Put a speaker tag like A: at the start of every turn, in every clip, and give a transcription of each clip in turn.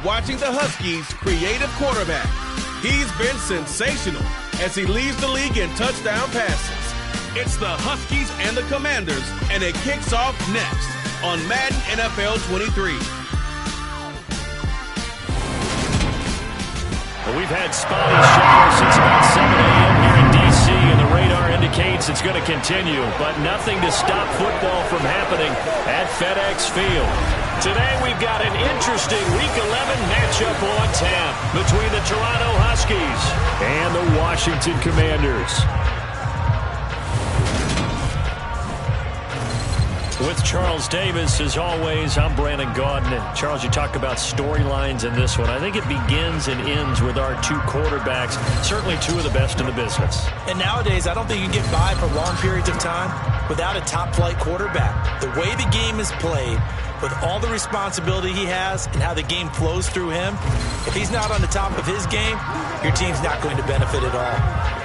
A: watching the Huskies' creative quarterback. He's been sensational as he leads the league in touchdown passes. It's the Huskies and the Commanders, and it kicks off next on Madden NFL 23.
B: Well, we've had spotty showers since about 7 a.m. here in D.C., and the radar indicates it's going to continue, but nothing to stop football from happening at FedEx Field. Today we've got an interesting Week 11 matchup on tap between the Toronto Huskies and the Washington Commanders. With Charles Davis, as always, I'm Brandon Gaudin. And Charles, you talk about storylines in this one. I think it begins and ends with our two quarterbacks, certainly two of the best in the business.
C: And nowadays, I don't think you can get by for long periods of time without a top-flight quarterback. The way the game is played, with all the responsibility he has and how the game flows through him, if he's not on the top of his game, your team's not going to benefit at all.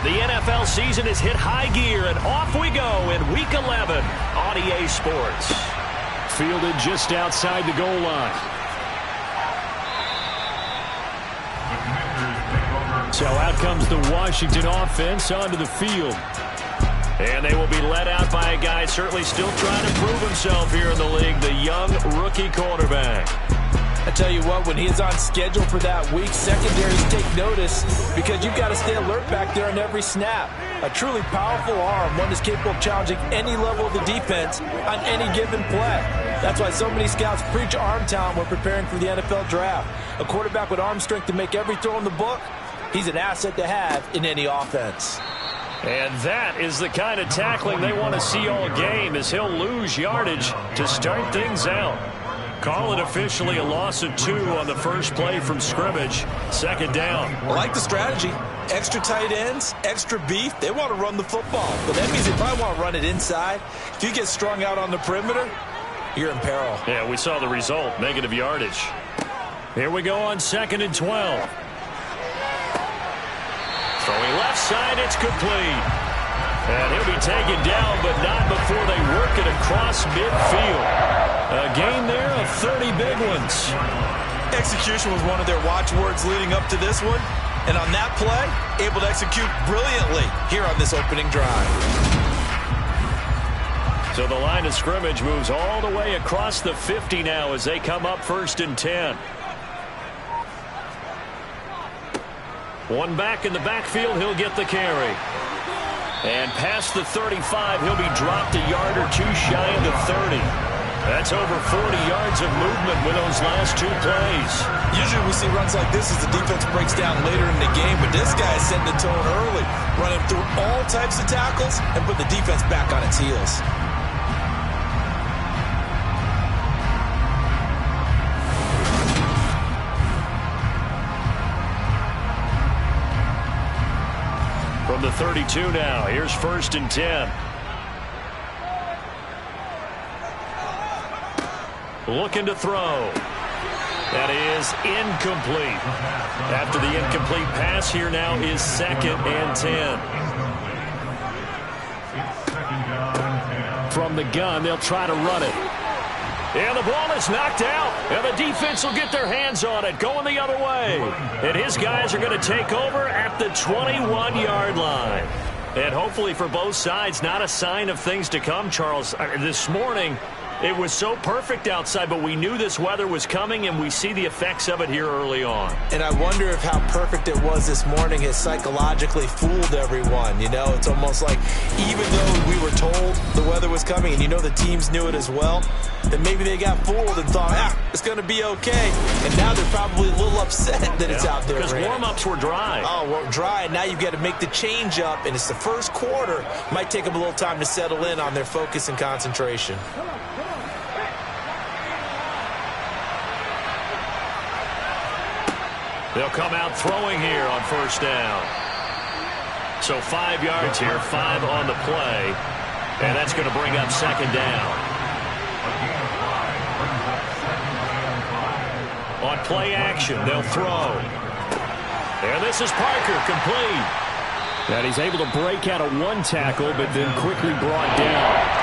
B: The NFL season has hit high gear, and off we go in Week 11 on EA Sports. Fielded just outside the goal line. So out comes the Washington offense onto the field. And they will be led out by a guy certainly still trying to prove himself here in the league, the young rookie quarterback.
C: I tell you what, when he is on schedule for that week, secondaries take notice because you've got to stay alert back there on every snap. A truly powerful arm, one is capable of challenging any level of the defense on any given play. That's why so many scouts preach arm talent when preparing for the NFL draft. A quarterback with arm strength to make every throw in the book, he's an asset to have in any offense.
B: And that is the kind of tackling they want to see all game, as he'll lose yardage to start things out. Call it officially a loss of 2 on the first play from scrimmage. Second down.
C: I like the strategy. Extra tight ends, extra beef. They want to run the football. But that means if I want to run it inside, if you get strung out on the perimeter, you're in peril.
B: Yeah, we saw the result. Negative yardage. Here we go on 2nd and 12. Throwing left side, it's complete. And he'll be taken down, but not before they work it across midfield. A gain there of 30 big ones.
C: Execution was one of their watchwords leading up to this one. And on that play, able to execute brilliantly here on this opening drive.
B: So the line of scrimmage moves all the way across the 50 now as they come up 1st and 10. One back in the backfield, he'll get the carry. And past the 35, he'll be dropped a yard or 2 shy of the 30. That's over 40 yards of movement with those last 2 plays.
C: Usually we see runs like this as the defense breaks down later in the game, but this guy is setting the tone early, running through all types of tackles and put the defense back on its heels.
B: From the 32 now, here's 1st and 10. Looking to throw. That is incomplete. After the incomplete pass, here now is 2nd and 10. From the gun, they'll try to run it. And the ball is knocked out. And the defense will get their hands on it, going the other way. And his guys are going to take over at the 21-yard line. And hopefully for both sides, not a sign of things to come, Charles. This morning, it was so perfect outside, but we knew this weather was coming, and we see the effects of it here early on.
C: And I wonder if how perfect it was this morning has psychologically fooled everyone. You know, it's almost like even though we were told the weather was coming, and you know the teams knew it as well, that maybe they got fooled and thought, it's going to be okay. And now they're probably a little upset that it's out there.
B: Because warm-ups were dry.
C: Oh, well, dry, and now you've got to make the change up, and it's the first quarter. Might take them a little time to settle in on their focus and concentration.
B: They'll come out throwing here on 1st down. So 5 yards here, 5 on the play. And that's going to bring up 2nd down. On play action, they'll throw. And this is Parker, complete. And he's able to break out of 1 tackle, but then quickly brought down.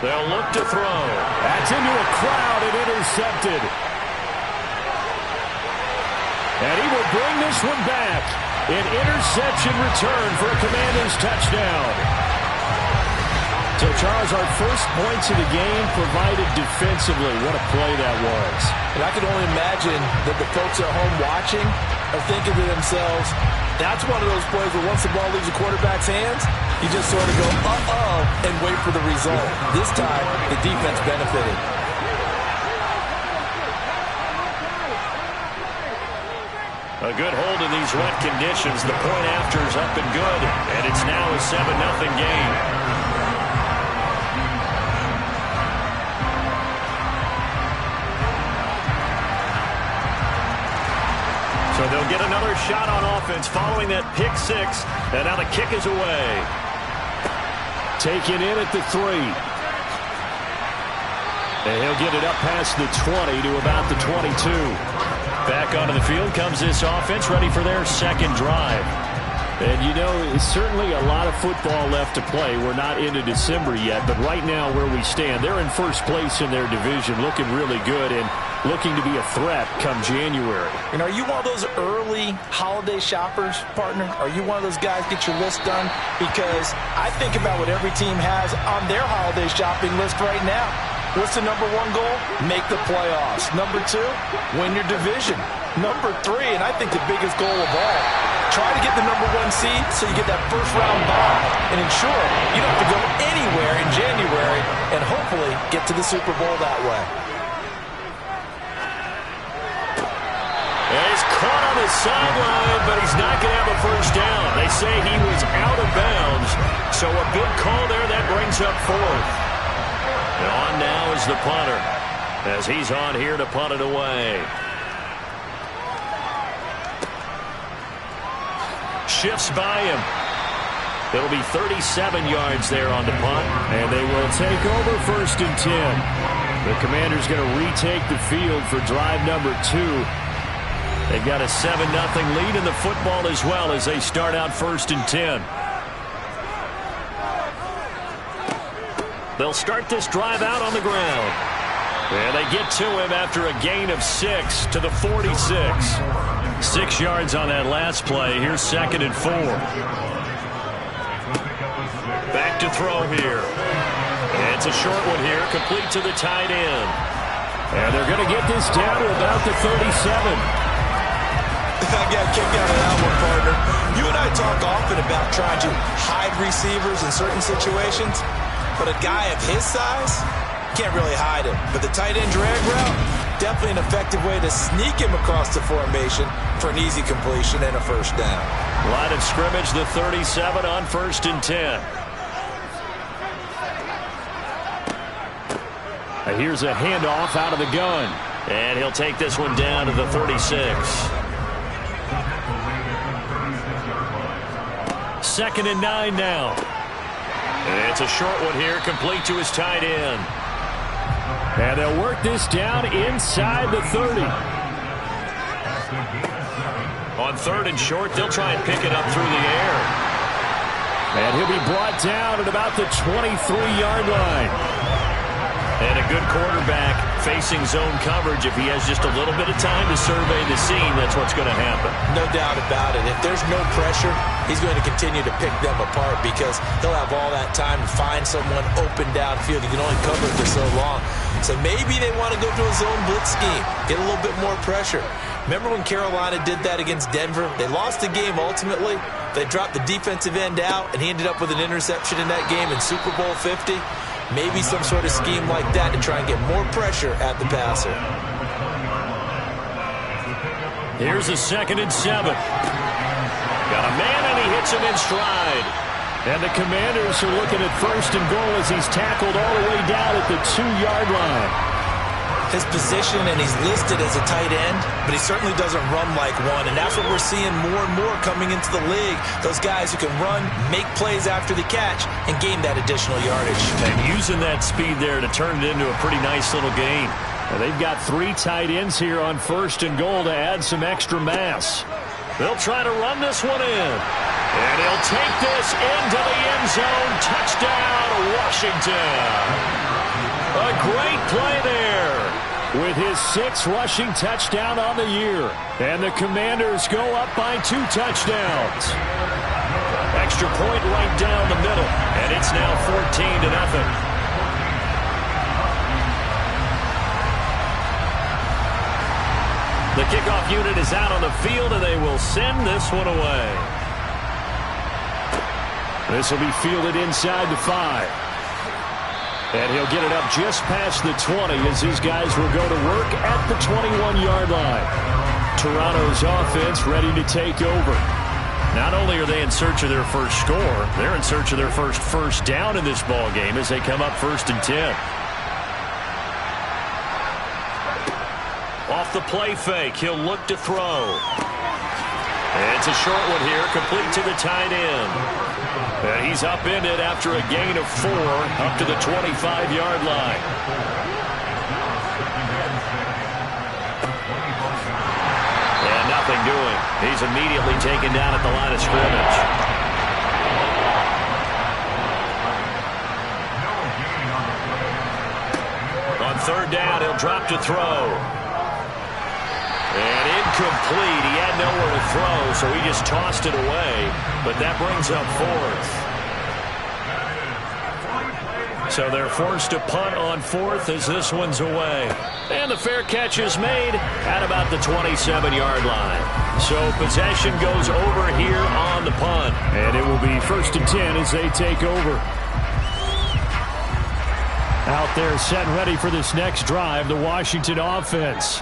B: They'll look to throw. That's into a crowd and intercepted. And he will bring this one back. An interception return for a Commanders touchdown. So, Charles, our first points of the game provided defensively. What a play that was.
C: And I can only imagine that the folks at home watching are thinking to themselves, that's one of those plays where once the ball leaves the quarterback's hands, you just sort of go, uh-oh, and wait for the result. This time, the defense benefited.
B: A good hold in these wet conditions. The point after is up and good, and it's now a 7-0 game. So they'll get another shot on offense following that pick 6, and now the kick is away. Taken in at the 3. And he'll get it up past the 20 to about the 22. Back onto the field comes this offense, ready for their 2nd drive. And, you know, it's certainly a lot of football left to play. We're not into December yet, but right now where we stand, they're in first place in their division, looking really good. And looking to be a threat come January.
C: And are you one of those early holiday shoppers, partner? Are you one of those guys get your list done? Because I think about what every team has on their holiday shopping list right now. What's the number one goal? Make the playoffs. Number 2, win your division. Number 3, and I think the biggest goal of all, try to get the number 1 seed so you get that first round bye and ensure you don't have to go anywhere in January and hopefully get to the Super Bowl that way.
B: And he's caught on the sideline, but he's not going to have a first down. They say he was out of bounds, so a big call there. That brings up 4th. And on now is the punter, as he's on here to punt it away. Shifts by him. It'll be 37 yards there on the punt, and they will take over 1st and 10. The Commanders going to retake the field for drive number 2. They've got a 7-0 lead in the football as well as they start out 1st and 10. They'll start this drive out on the ground. And they get to him after a gain of 6 to the 46. 6 yards on that last play. Here's 2nd and 4. Back to throw here. And it's a short one here, complete to the tight end. And they're going to get this down to about the 37.
C: I got kicked out of that one, partner. You and I talk often about trying to hide receivers in certain situations, but a guy of his size can't really hide him. But the tight end drag route, definitely an effective way to sneak him across the formation for an easy completion and a first down.
B: Line of scrimmage, the 37 on 1st and 10. Here's a handoff out of the gun. And he'll take this one down to the 36. 2nd and 9 now. And it's a short one here, complete to his tight end. And they'll work this down inside the 30. On 3rd and short, they'll try and pick it up through the air. And he'll be brought down at about the 23-yard line. And a good quarterback facing zone coverage. If he has just a little bit of time to survey the scene, that's what's going to happen.
C: No doubt about it. If there's no pressure, he's going to continue to pick them apart because he'll have all that time to find someone open downfield. He can only cover it for so long. So maybe they want to go to a zone blitz scheme, get a little bit more pressure. Remember when Carolina did that against Denver? They lost the game ultimately. They dropped the defensive end out, and he ended up with an interception in that game in Super Bowl 50. Maybe some sort of scheme like that to try and get more pressure at the passer.
B: Here's a 2nd and 7. Got a man, and he hits him in stride. And the Commanders are looking at 1st and goal as he's tackled all the way down at the 2-yard line.
C: His position, and he's listed as a tight end, but he certainly doesn't run like one, and that's what we're seeing more and more coming into the league. Those guys who can run, make plays after the catch, and gain that additional yardage.
B: And using that speed there to turn it into a pretty nice little gain. Now, they've got 3 tight ends here on 1st and goal to add some extra mass. They'll try to run this one in. And he'll take this into the end zone. Touchdown, Washington. A great play there with his 6th rushing touchdown on the year. And the Commanders go up by 2 touchdowns. Extra point right down the middle. And it's now 14-0. The kickoff unit is out on the field, and they will send this one away. This will be fielded inside the 5. And he'll get it up just past the 20 as his guys will go to work at the 21-yard line. Toronto's offense ready to take over. Not only are they in search of their first score, they're in search of their first down in this ball game as they come up 1st and 10. Off the play fake, he'll look to throw. And it's a short one here, complete to the tight end. And he's upended after a gain of 4 up to the 25-yard line. And nothing doing. He's immediately taken down at the line of scrimmage. On 3rd down, he'll drop to throw. incomplete. He had nowhere to throw, so he just tossed it away. But that brings up fourth. So they're forced to punt on fourth as this one's away. And the fair catch is made at about the 27-yard line. So possession goes over here on the punt.
D: And it will be 1st and 10 as they take over. Out there set and ready for this next drive, the Washington offense.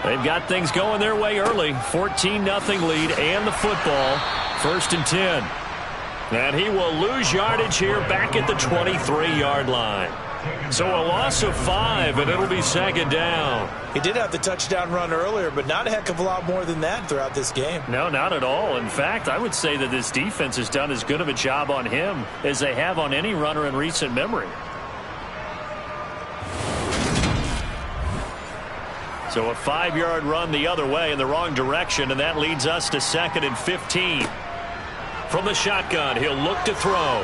B: They've got things going their way early. 14-0 lead and the football. 1st and 10. And he will lose yardage here back at the 23-yard line. So a loss of 5, and it'll be 2nd down.
C: He did have the touchdown run earlier, but not a heck of a lot more than that throughout this game.
B: No, not at all. In fact, I would say that this defense has done as good of a job on him as they have on any runner in recent memory. So a 5-yard run the other way in the wrong direction, and that leads us to 2nd and 15. From the shotgun, he'll look to throw.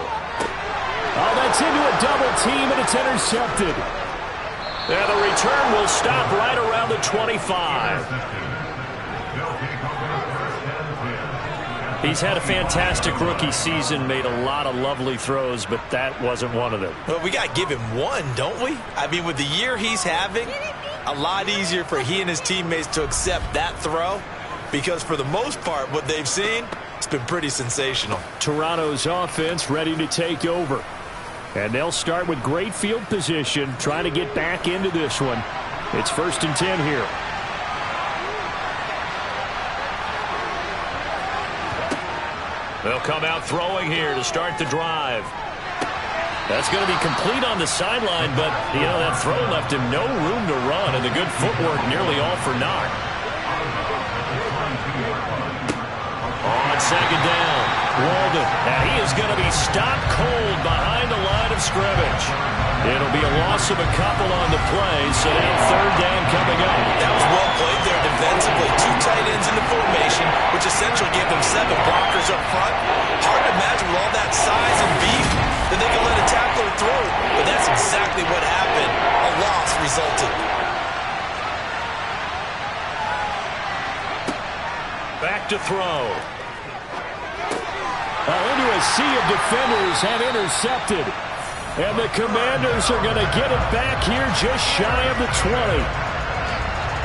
D: Oh, that's into a double team, and it's intercepted.
B: And the return will stop right around the 25. He's had a fantastic rookie season, made a lot of lovely throws, but that wasn't one of them.
C: Well, we got to give him one, don't we? I mean, with the year he's having, a lot easier for he and his teammates to accept that throw, because for the most part, what they've seen, it's been pretty sensational.
D: Toronto's offense ready to take over. And they'll start with great field position, trying to get back into this one. It's 1st and 10 here.
B: They'll come out throwing here to start the drive. That's going to be complete on the sideline, but, you know, that throw left him no room to run, and the good footwork nearly all for naught. On 2nd down, Walden, and he is going to be stopped cold behind the line of scrimmage. It'll be a loss of a couple on the play, so now 3rd down coming up.
C: That was well played there defensively. 2 tight ends in the formation, which essentially gave them 7 blockers up front. Hard to imagine with all that size and beef that they can let a tackler through, but that's exactly what happened. A loss resulted.
B: Back to throw.
D: Into a sea of defenders have intercepted. And the Commanders are going to get it back here just shy of the 20.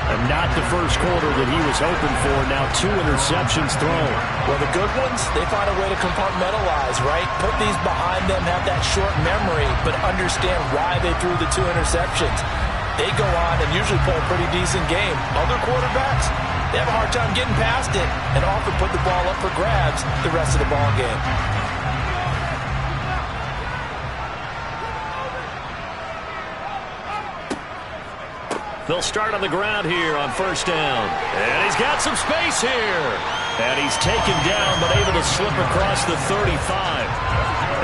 D: And not the first quarter that he was hoping for. Now 2 interceptions thrown.
C: Well, the good ones, they find a way to compartmentalize, right? Put these behind them, have that short memory, but understand why they threw the 2 interceptions. They go on and usually play a pretty decent game. Other quarterbacks, they have a hard time getting past it and often put the ball up for grabs the rest of the ball game.
B: They'll start on the ground here on 1st down. And he's got some space here. And he's taken down but able to slip across the 35.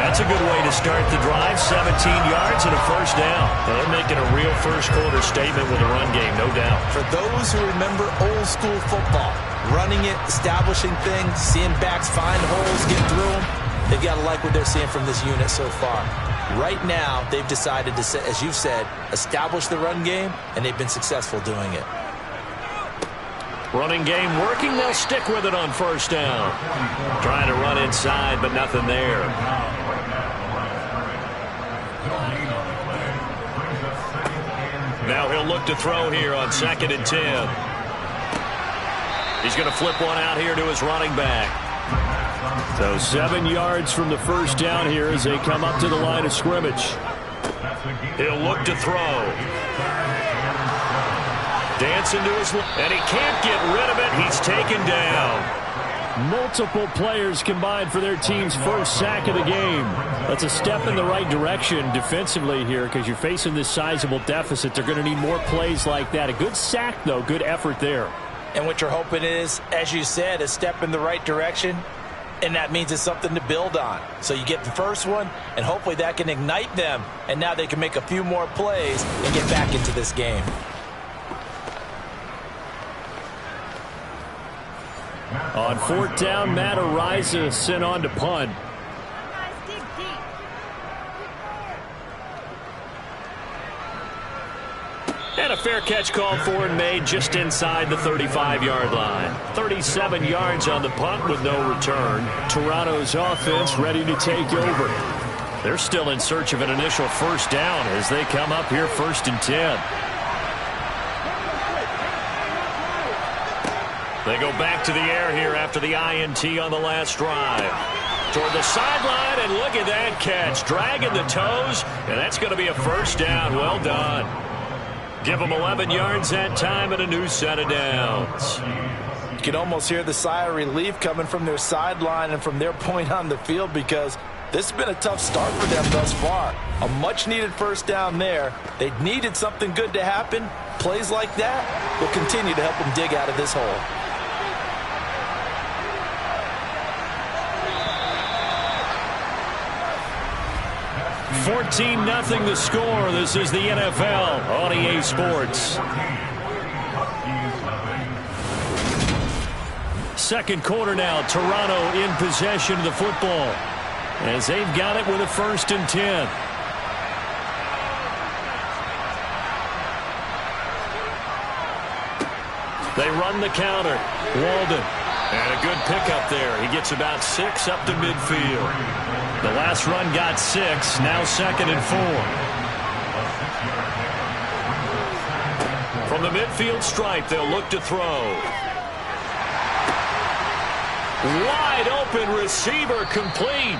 B: That's a good way to start the drive. 17 yards and a 1st down. They're making a real first quarter statement with a run game, no doubt.
C: For those who remember old school football, running it, establishing things, seeing backs find holes, get through them, they've got to like what they're seeing from this unit so far. Right now, they've decided to, as you've said, establish the run game, and they've been successful doing it.
B: Running game working. They'll stick with it on 1st down. Trying to run inside, but nothing there. Now he'll look to throw here on 2nd and 10. He's going to flip one out here to his running back.
D: So 7 yards from the 1st down here as they come up to the line of scrimmage.
B: He'll look to throw. Dancing to his left, and he can't get rid of it. He's taken down.
D: Multiple players combined for their team's first sack of the game. That's a step in the right direction defensively here because you're facing this sizable deficit. They're going to need more plays like that. A good sack, though. Good effort there.
C: And what you're hoping is, as you said, a step in the right direction, and that means it's something to build on. So you get the first one, and hopefully that can ignite them, and now they can make a few more plays and get back into this game.
D: On 4th down, Matt Ariza sent on to punt.
B: And a fair catch called for and made just inside the 35-yard line. 37 yards on the punt with no return.
D: Toronto's offense ready to take over.
B: They're still in search of an initial first down as they come up here 1st and 10. They go back to the air here after the INT on the last drive. Toward the sideline, and look at that catch. Dragging the toes, and that's going to be a first down. Well done. Give them 11 yards that time and a new set of downs.
C: You can almost hear the sigh of relief coming from their sideline and from their point on the field, because this has been a tough start for them thus far. A much-needed first down there. They needed something good to happen. Plays like that will continue to help them dig out of this hole.
B: 14-0 the score. This is the NFL on EA Sports. Second quarter now. Toronto in possession of the football as they've got it with a 1st and 10. They run the counter. Walden. And a good pickup there. He gets about 6 up to midfield. The last run got 6. Now 2nd and 4. From the midfield stripe, they'll look to throw. Wide open receiver complete.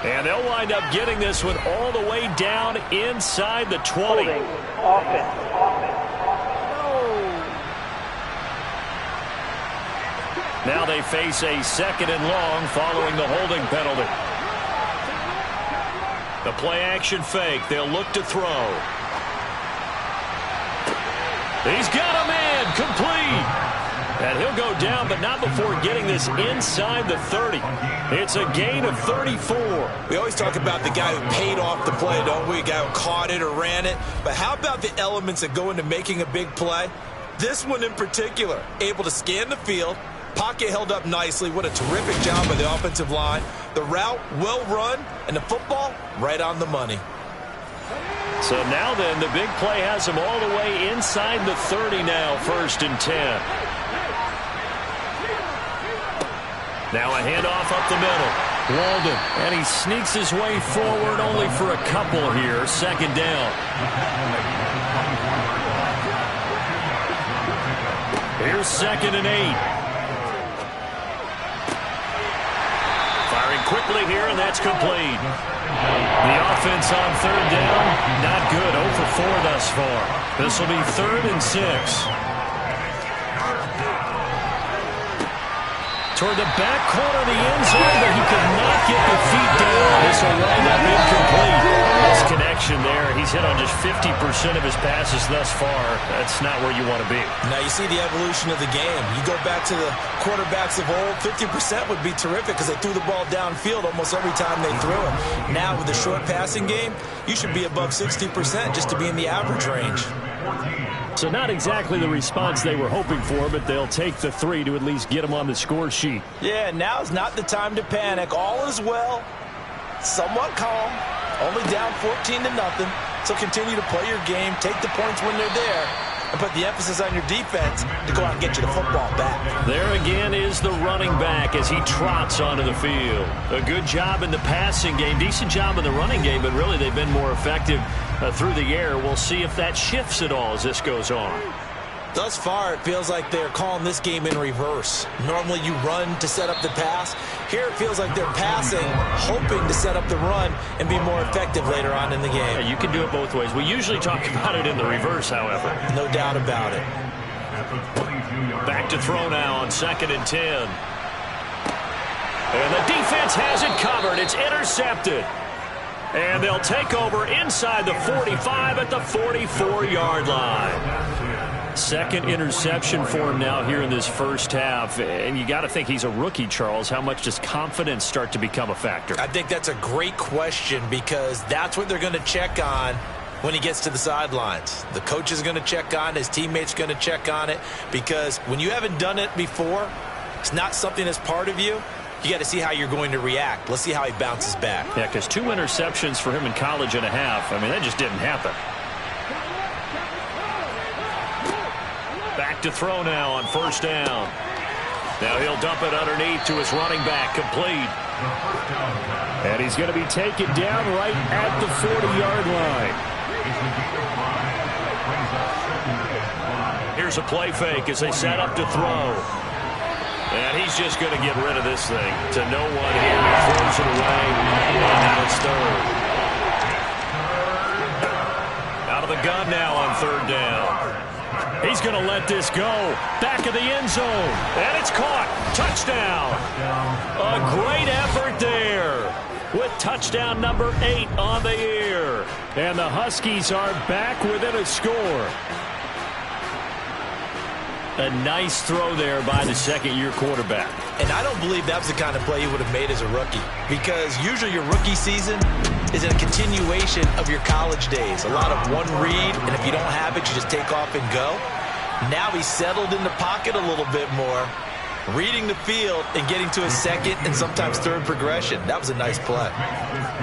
B: And they'll wind up getting this one all the way down inside the 20. Now they face a 2nd and long following the holding penalty. The play action fake. They'll look to throw. He's got a man complete. And he'll go down, but not before getting this inside the 30. It's a gain of 34.
C: We always talk about the guy who paid off the play, don't we? A guy who caught it or ran it. But how about the elements that go into making a big play? This one in particular, able to scan the field. Pocket held up nicely. What a terrific job by the offensive line. The route well run, and the football right on the money.
B: So now then, the big play has him all the way inside the 30 now, 1st and 10. Now a handoff up the middle. Walden, and he sneaks his way forward only for a couple here. 2nd down. Here's 2nd and 8. Firing quickly here, and that's complete. The offense on 3rd down, not good. 0 for 4 thus far. This will be 3rd and 6. Toward the back corner of the end zone, but he could not get the feet down. This will wind up incomplete. This connection there, he's hit on just 50% of his passes thus far. That's not where you want to be.
C: Now you see the evolution of the game. You go back to the quarterbacks of old, 50% would be terrific because they threw the ball downfield almost every time they threw it. Now with the short passing game, you should be above 60% just to be in the average range.
D: So not exactly the response they were hoping for, but they'll take the 3 to at least get them on the score sheet.
C: Yeah, now's not the time to panic. All is well. Somewhat calm. Only down 14-0. So continue to play your game. Take the points when they're there. And put the emphasis on your defense to go out and get you the football back.
B: There again is the running back as he trots onto the field. A good job in the passing game. Decent job in the running game, but really they've been more effective through the air. We'll see if that shifts at all as this goes on.
C: Thus far, it feels like they're calling this game in reverse. Normally you run to set up the pass. Here it feels like they're passing, hoping to set up the run and be more effective later on in the game.
B: Yeah, you can do it both ways. We usually talk about it in the reverse, however.
C: No doubt about it.
B: Back to throw now on 2nd and 10. And the defense has it covered. It's intercepted. And they'll take over inside the 45 at the 44-yard line. 2nd interception for him now here in this first half. And you got to think he's a rookie, Charles. How much does confidence start to become a factor?
C: I think that's a great question because that's what they're going to check on when he gets to the sidelines. The coach is going to check on it. His teammates going to check on it because when you haven't done it before, it's not something that's part of you. You got to see how you're going to react. Let's see how he bounces back.
B: Yeah, because 2 interceptions for him in college and a half. I mean, that just didn't happen. back to throw now on first down. Now he'll dump it underneath to his running back, complete.
D: And he's going to be taken down right at the 40-yard line.
B: Here's a play fake as they set up to throw. And he's just going to get rid of this thing to no one here. He throws it away, and now it's third. Out of the gun now on third down. He's going to let this go. Back of the end zone. And it's caught. Touchdown. A great effort there with touchdown number 8 on the year.
D: And the Huskies are back within a score.
B: A nice throw there by the second-year quarterback.
C: And I don't believe that was the kind of play he would have made as a rookie, because usually your rookie season is a continuation of your college days. A lot of one read, and if you don't have it, you just take off and go. Now he's settled in the pocket a little bit more, reading the field and getting to his second and sometimes third progression. That was a nice play.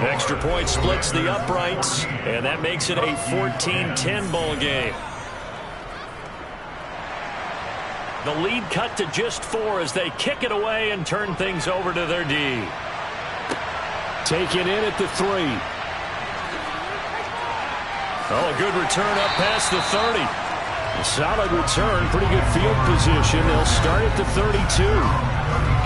B: Extra point splits the uprights, and that makes it a 14-10 ball game. The lead cut to just 4 as they kick it away and turn things over to their D.
D: Taken in at the 3.
B: Oh, a good return up past the 30.
D: A solid return, pretty good field position. They'll start at the 32.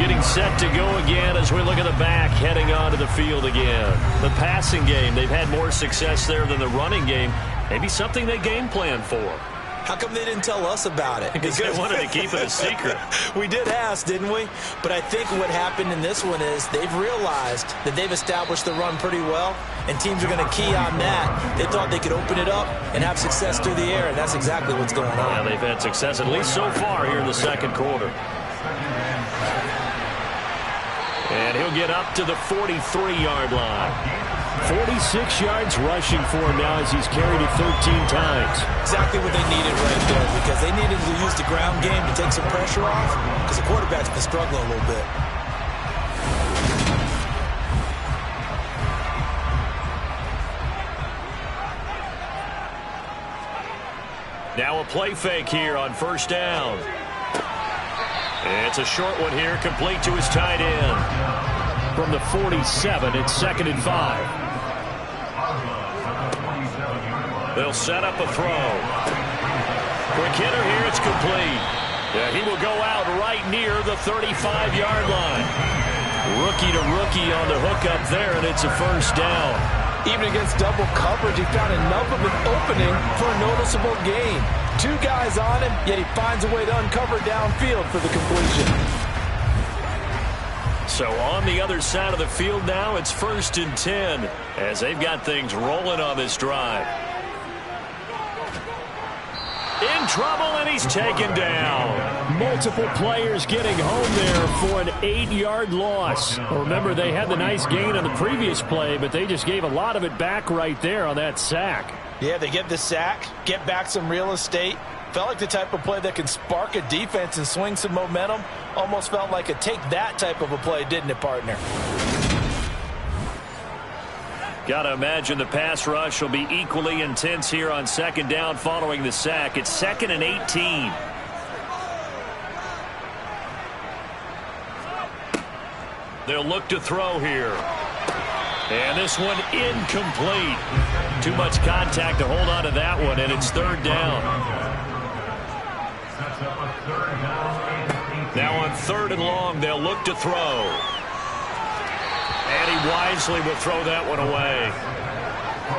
B: Getting set to go again as we look at the back, heading onto the field again. The passing game, they've had more success there than the running game. Maybe something they game plan for.
C: How come they didn't tell us about it?
B: Because they wanted to keep it a secret.
C: We did ask, didn't we? But I think what happened in this one is they've realized that they've established the run pretty well, and teams are going to key on that. They thought they could open it up and have success through the air, and that's exactly what's going on.
B: Yeah, they've had success, at least so far here in the second quarter. And he'll get up to the 43-yard line.
D: 46 yards rushing for him now as he's carried it 13 times.
C: Exactly what they needed right there, because they needed to use the ground game to take some pressure off, because the quarterback's been struggling a little bit.
B: Now a play fake here on first down. It's a short one here, complete to his tight end.
D: From the 47, it's 2nd and 5.
B: They'll set up a throw. Quick hitter here, it's complete. Yeah, he will go out right near the 35-yard line. Rookie to rookie on the hook up there, and it's a first down.
C: Even against double coverage, he found enough of an opening for a noticeable gain. 2 guys on him, yet he finds a way to uncover downfield for the completion.
B: So on the other side of the field now, it's 1st and 10 as they've got things rolling on this drive. In trouble, and he's taken down.
D: Multiple players getting home there for an 8-yard loss. Remember, they had the nice gain on the previous play, but they just gave a lot of it back right there on that sack.
C: Yeah, they get the sack, get back some real estate. Felt like the type of play that can spark a defense and swing some momentum. Almost felt like a take that type of a play, didn't it, partner?
B: Got to imagine the pass rush will be equally intense here on 2nd down following the sack. It's 2nd and 18. They'll look to throw here. And this one incomplete. Too much contact to hold on to that one, and it's 3rd down. Now on 3rd and long, they'll look to throw. And he wisely will throw that one away.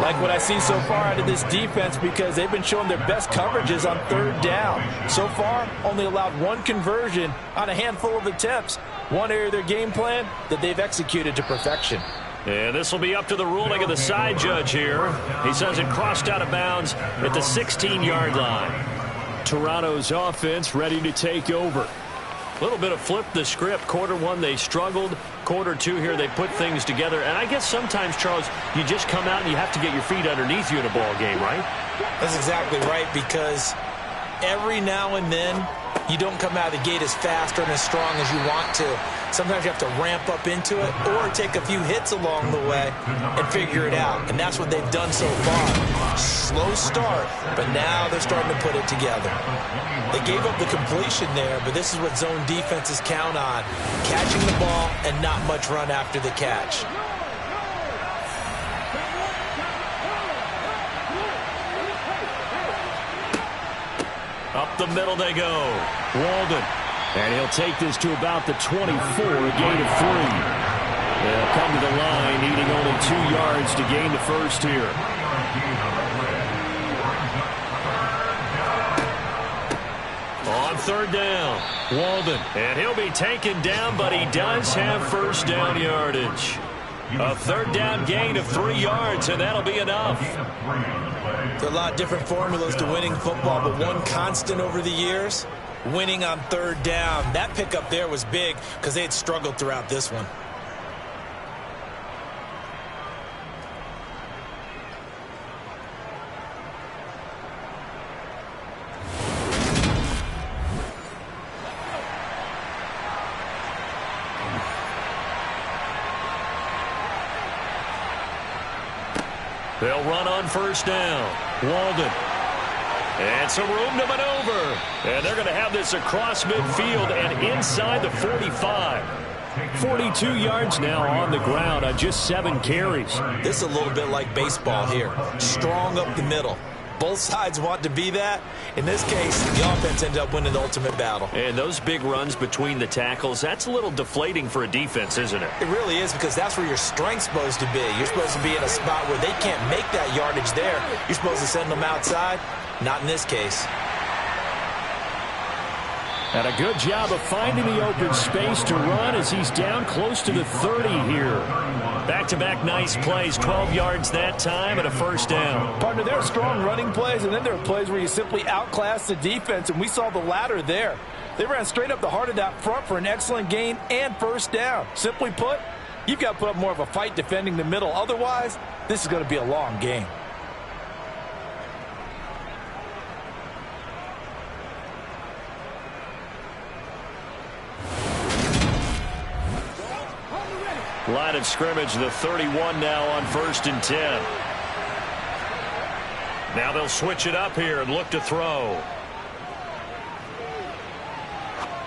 C: Like what I see so far out of this defense, because they've been showing their best coverages on 3rd down. So far, only allowed 1 conversion on a handful of attempts. One area of their game plan that they've executed to perfection.
B: And this will be up to the ruling of the side judge here. He says it crossed out of bounds at the 16-yard line.
D: Toronto's offense ready to take over.
B: A little bit of flip the script. Quarter 1, they struggled. Quarter 2 here, they put things together. And I guess sometimes, Charles, you just come out and you have to get your feet underneath you in a ball game, right?
C: That's exactly right, because every now and then You don't come out of the gate as fast or as strong as you want to. Sometimes you have to ramp up into it or take a few hits along the way and figure it out. And that's what they've done so far. Slow start, but now they're starting to put it together. They gave up the completion there, but this is what zone defenses count on. Catching the ball and not much run after the catch.
B: Up the middle they go.
D: Walden. And he'll take this to about the 24, a gain of 3. They'll come to the line, needing only 2 yards to gain the first here.
B: On third down, Walden. And he'll be taken down, but he does have first down yardage. A third down gain of 3 yards, and that'll be enough.
C: There are a lot of different formulas to winning football, but one constant over the years, winning on third down. That pickup there was big because they had struggled throughout this one.
B: They'll run on first down. Walden. And some room to maneuver. And they're going to have this across midfield and inside the 45.
D: 42 yards now on the ground on just 7 carries.
C: This is a little bit like baseball here. Strong up the middle. Both sides want to be that. In this case, the offense ended up winning the ultimate battle.
B: And those big runs between the tackles, that's a little deflating for a defense, isn't it?
C: It really is, because that's where your strength's supposed to be. You're supposed to be in a spot where they can't make that yardage there. You're supposed to send them outside. Not in this case.
D: And a good job of finding the open space to run as he's down close to the 30 here.
B: Back-to-back nice plays, 12 yards that time and a first down.
E: Partner, there are strong running plays, and then there are plays where you simply outclass the defense, and we saw the latter there. They ran straight up the heart of that front for an excellent gain and first down. Simply put, you've got to put up more of a fight defending the middle. Otherwise, this is going to be a long game.
B: Line of scrimmage, the 31 now on 1st and 10. Now they'll switch it up here and look to throw.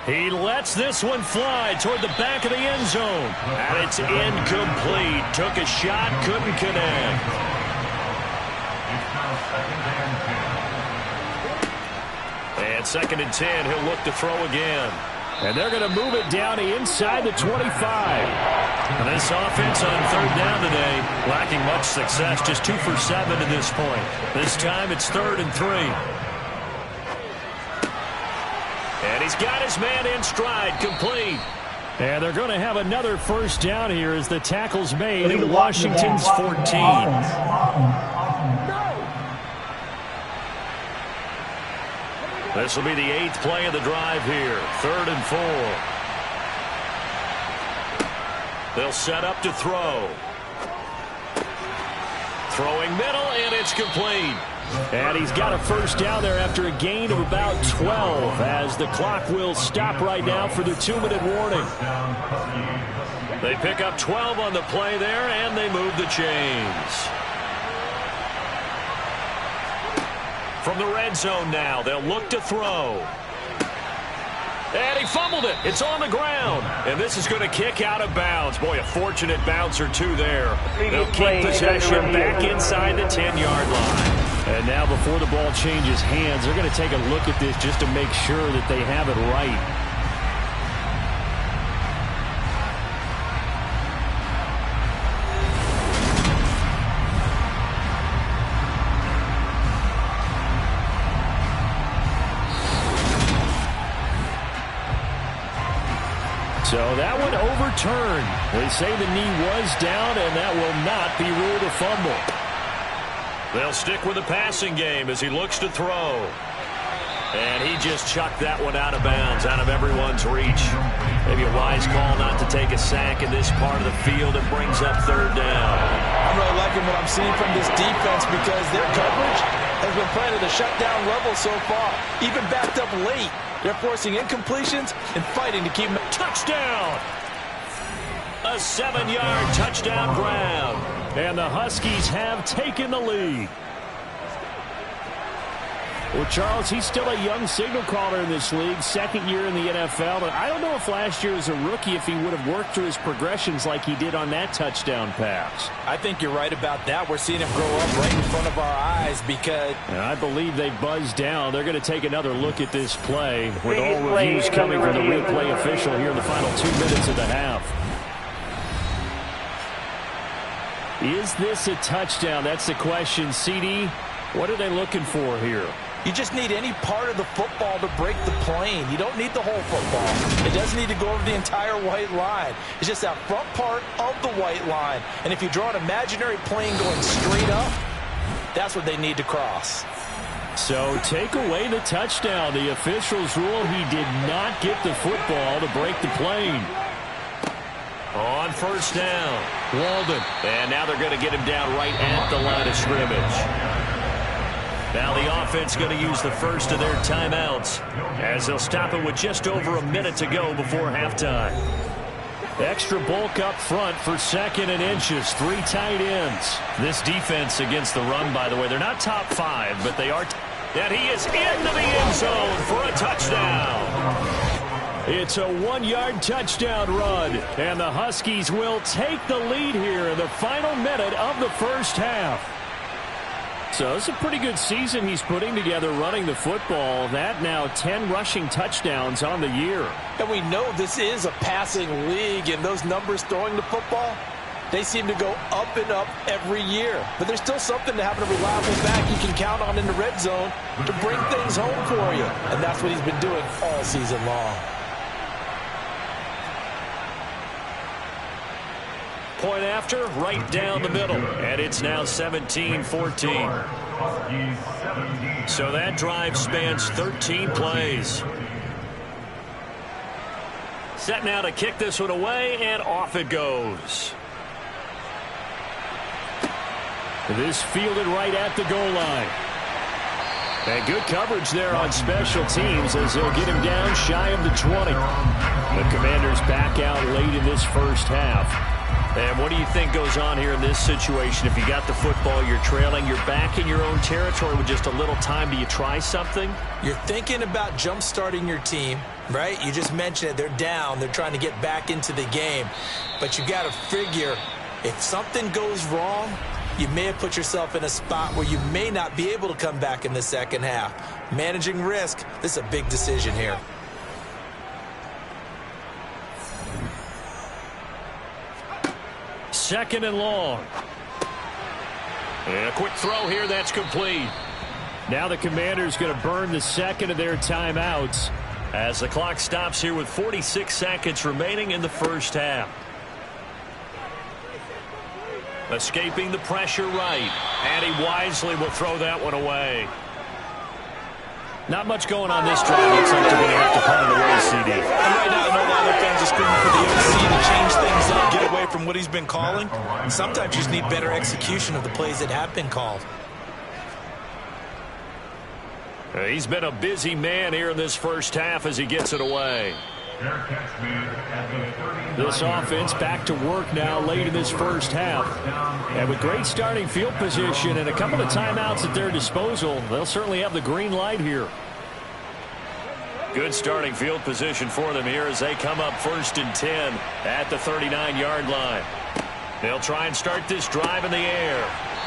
B: He lets this one fly toward the back of the end zone. And it's incomplete. Took a shot, couldn't connect. And 2nd and 10, he'll look to throw again.
D: And they're going to move it down to inside the 25.
B: And this offense on third down today, lacking much success, just 2 for 7 to this point. This time it's 3rd and 3. And he's got his man in stride, complete.
D: And they're going to have another first down here as the tackle's made at Washington's 14.
B: This will be the 8th play of the drive here. 3rd and 4. They'll set up to throw. Throwing middle, and it's complete.
D: And he's got a first down there after a gain of about 12 as the clock will stop right now for the 2-minute warning.
B: They pick up 12 on the play there, and they move the chains. From the red zone now, they'll look to throw. And he fumbled it. It's on the ground. And this is going to kick out of bounds. Boy, a fortunate bounce or two there. They'll keep possession back inside the 10-yard line.
D: And now before the ball changes hands, they're going to take a look at this just to make sure that they have it right. So that one overturned. They say the knee was down, and that will not be ruled a fumble.
B: They'll stick with the passing game as he looks to throw. And he just chucked that one out of bounds, out of everyone's reach. Maybe a wise call not to take a sack in this part of the field. It brings up 3rd down.
C: I'm really liking what I'm seeing from this defense because their coverage
E: has been playing at a shutdown level so far. Even backed up late, they're forcing incompletions and fighting to keep them.
B: Touchdown! A 7-yard touchdown grab.
D: And the Huskies have taken the lead. Well, Charles, he's still a young signal caller in this league, second year in the NFL. But I don't know if last year as a rookie, if he would have worked through his progressions like he did on that touchdown pass.
E: I think you're right about that. We're seeing him grow up right in front of our eyes because...
D: And I believe they buzzed down. They're going to take another look at this play with all reviews coming from the replay official here in the final 2 minutes of the half. Is this a touchdown? That's the question. CD, what are they looking for here?
E: You just need any part of the football to break the plane. You don't need the whole football. It doesn't need to go over the entire white line. It's just that front part of the white line. And if you draw an imaginary plane going straight up, that's what they need to cross.
D: So take away the touchdown. The officials rule he did not get the football to break the plane.
B: On first down, Walden. And now they're going to get him down right at the line of scrimmage. Now the offense going to use the first of their timeouts as they'll stop it with just over a minute to go before halftime.
D: Extra bulk up front for 2nd and inches. 3 tight ends.
B: This defense against the run, by the way, they're not top 5, but they are. And he is into the end zone for a touchdown.
D: It's a 1-yard touchdown run, and the Huskies will take the lead here in the final minute of the first half. So it's a pretty good season he's putting together running the football. That now 10 rushing touchdowns on the year.
E: And we know this is a passing league, and those numbers throwing the football, they seem to go up and up every year. But there's still something to having a reliable back you can count on in the red zone to bring things home for you. And that's what he's been doing all season long.
B: Point after, right down the middle. And it's now 17-14. So that drive spans 13 plays. Set now to kick this one away, and off it goes.
D: This fielded right at the goal line. And good coverage there on special teams as they'll get him down shy of the 20. The Commanders back out late in this first half.
B: And what do you think goes on here in this situation? If you got the football, you're trailing, you're back in your own territory with just a little time. Do you try something?
E: You're thinking about jump-starting your team, right? You just mentioned it. They're down. They're trying to get back into the game. But you got to figure if something goes wrong, you may have put yourself in a spot where you may not be able to come back in the second half. Managing risk, this is a big decision here.
D: Second and long.
B: And a quick throw here, that's complete.
D: Now the Commanders going to burn the second of their timeouts
B: as the clock stops here with 46 seconds remaining in the first half. Escaping the pressure right, and he wisely will throw that one away.
D: Not much going on this drive. Looks like they're going to have to punt it away, CD.
E: And right now, I know a lot of fans are screaming for the OC to change things up, get away from what he's been calling. And sometimes you just need better execution of the plays that have been called.
B: He's been a busy man here in this first half as he gets it away.
D: This offense back to work now late in this first half. And with great starting field position and a couple of timeouts at their disposal, they'll certainly have the green light here.
B: Good starting field position for them here as they come up 1st and 10 at the 39-yard line. They'll try and start this drive in the air.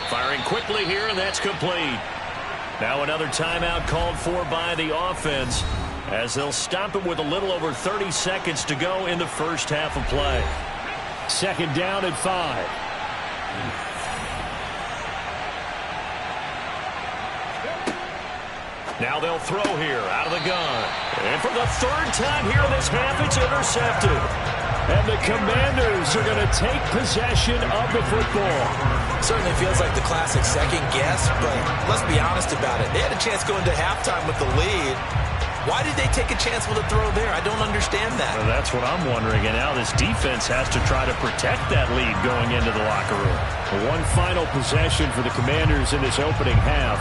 B: Firing quickly here, and that's complete. Now another timeout called for by the offense, as they'll stop it with a little over 30 seconds to go in the first half of play.
D: Second down at 5.
B: Now they'll throw here out of the gun. And for the 3rd time here in this half, it's intercepted.
D: And the Commanders are going to take possession of the football.
E: Certainly feels like the classic second guess, but let's be honest about it. They had a chance going to halftime with the lead. Why did they take a chance with a throw there? I don't understand that.
B: Well, that's what I'm wondering. And now this defense has to try to protect that lead going into the locker room.
D: One final possession for the Commanders in this opening half.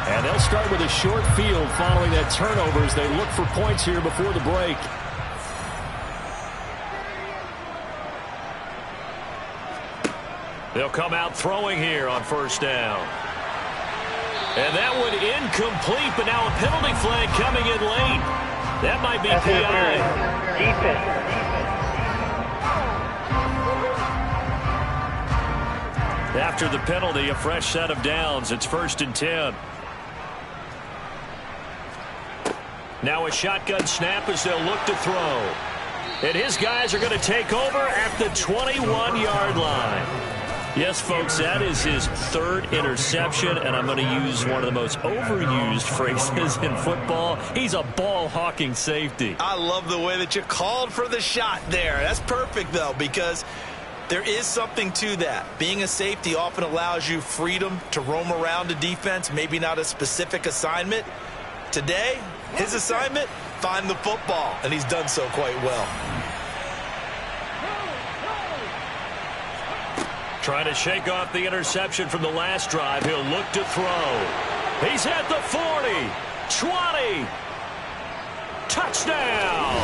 D: And they'll start with a short field following that turnover as they look for points here before the break.
B: They'll come out throwing here on first down. And that one incomplete, but now a penalty flag coming in late. That might be PI.
F: Defense.
B: After the penalty, a fresh set of downs. It's 1st and 10. Now a shotgun snap as they'll look to throw. And his guys are going to take over at the 21-yard line. Yes, folks, that is his 3rd interception, and I'm going to use one of the most overused phrases in football. He's a ball-hawking safety.
C: I love the way that you called for the shot there. That's perfect, though, because there is something to that. Being a safety often allows you freedom to roam around a defense, maybe not a specific assignment. Today, his assignment, find the football, and he's done so quite well.
B: Trying to shake off the interception from the last drive. He'll look to throw. He's at the 40, 20. Touchdown.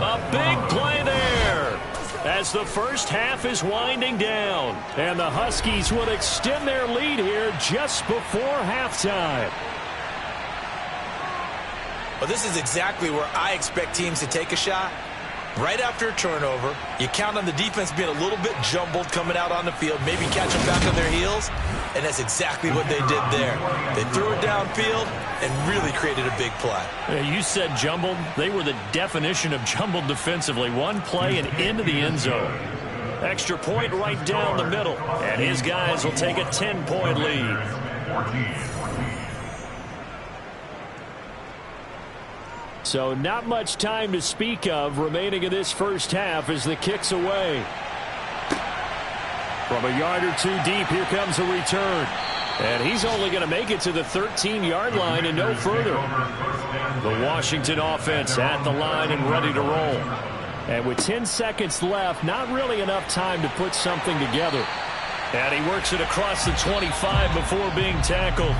B: A big play there as the first half is winding down.
D: And the Huskies would extend their lead here just before halftime.
C: Well, this is exactly where I expect teams to take a shot. Right after a turnover, you count on the defense being a little bit jumbled coming out on the field, maybe catch them back on their heels, and that's exactly what they did there. They threw it downfield and really created a big play.
B: You said jumbled. They were the definition of jumbled defensively. One play and into the end zone. Extra point right down the middle, and his guys will take a 10-point lead.
D: So not much time to speak of remaining in this first half as the kick's away. From a yard or two deep, here comes a return. And he's only going to make it to the 13-yard line and no further. The Washington offense at the line and ready to roll. And with 10 seconds left, not really enough time to put something together.
B: And he works it across the 25 before being tackled.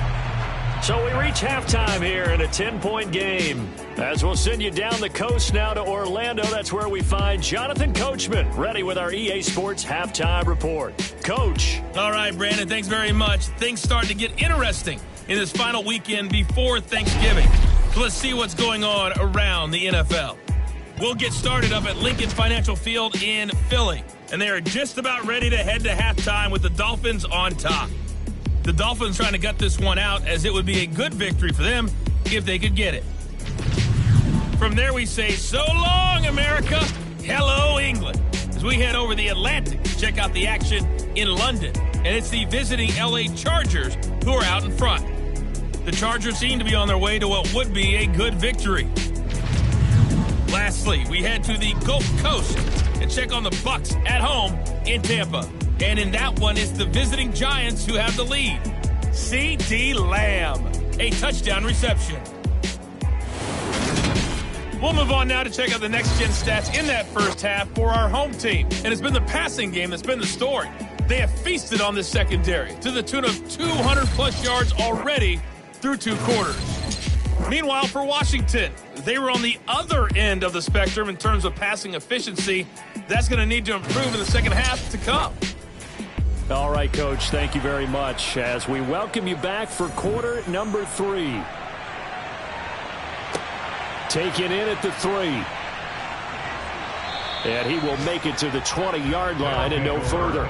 B: So we reach halftime here in a 10-point game. As we'll send you down the coast now to Orlando, that's where we find Jonathan Coachman, ready with our EA Sports Halftime Report. Coach.
G: All right, Brandon, thanks very much. Things start to get interesting in this final weekend before Thanksgiving. So let's see what's going on around the NFL. We'll get started up at Lincoln Financial Field in Philly, and they are just about ready to head to halftime with the Dolphins on top. The Dolphins trying to gut this one out, as it would be a good victory for them if they could get it. From there we say, so long, America. Hello, England. As we head over the Atlantic to check out the action in London. And it's the visiting LA Chargers who are out in front. The Chargers seem to be on their way to what would be a good victory. Lastly, we head to the Gulf Coast and check on the Bucs at home in Tampa. And in that one, it's the visiting Giants who have the lead. CeeDee Lamb, a touchdown reception. We'll move on now to check out the next-gen stats in that first half for our home team. And it's been the passing game that's been the story. They have feasted on this secondary to the tune of 200-plus yards already through 2 quarters. Meanwhile, for Washington, they were on the other end of the spectrum in terms of passing efficiency. That's going to need to improve in the second half to come.
D: All right, Coach, thank you very much as we welcome you back for quarter number 3. Taken in at the 3. And he will make it to the 20-yard line and no further.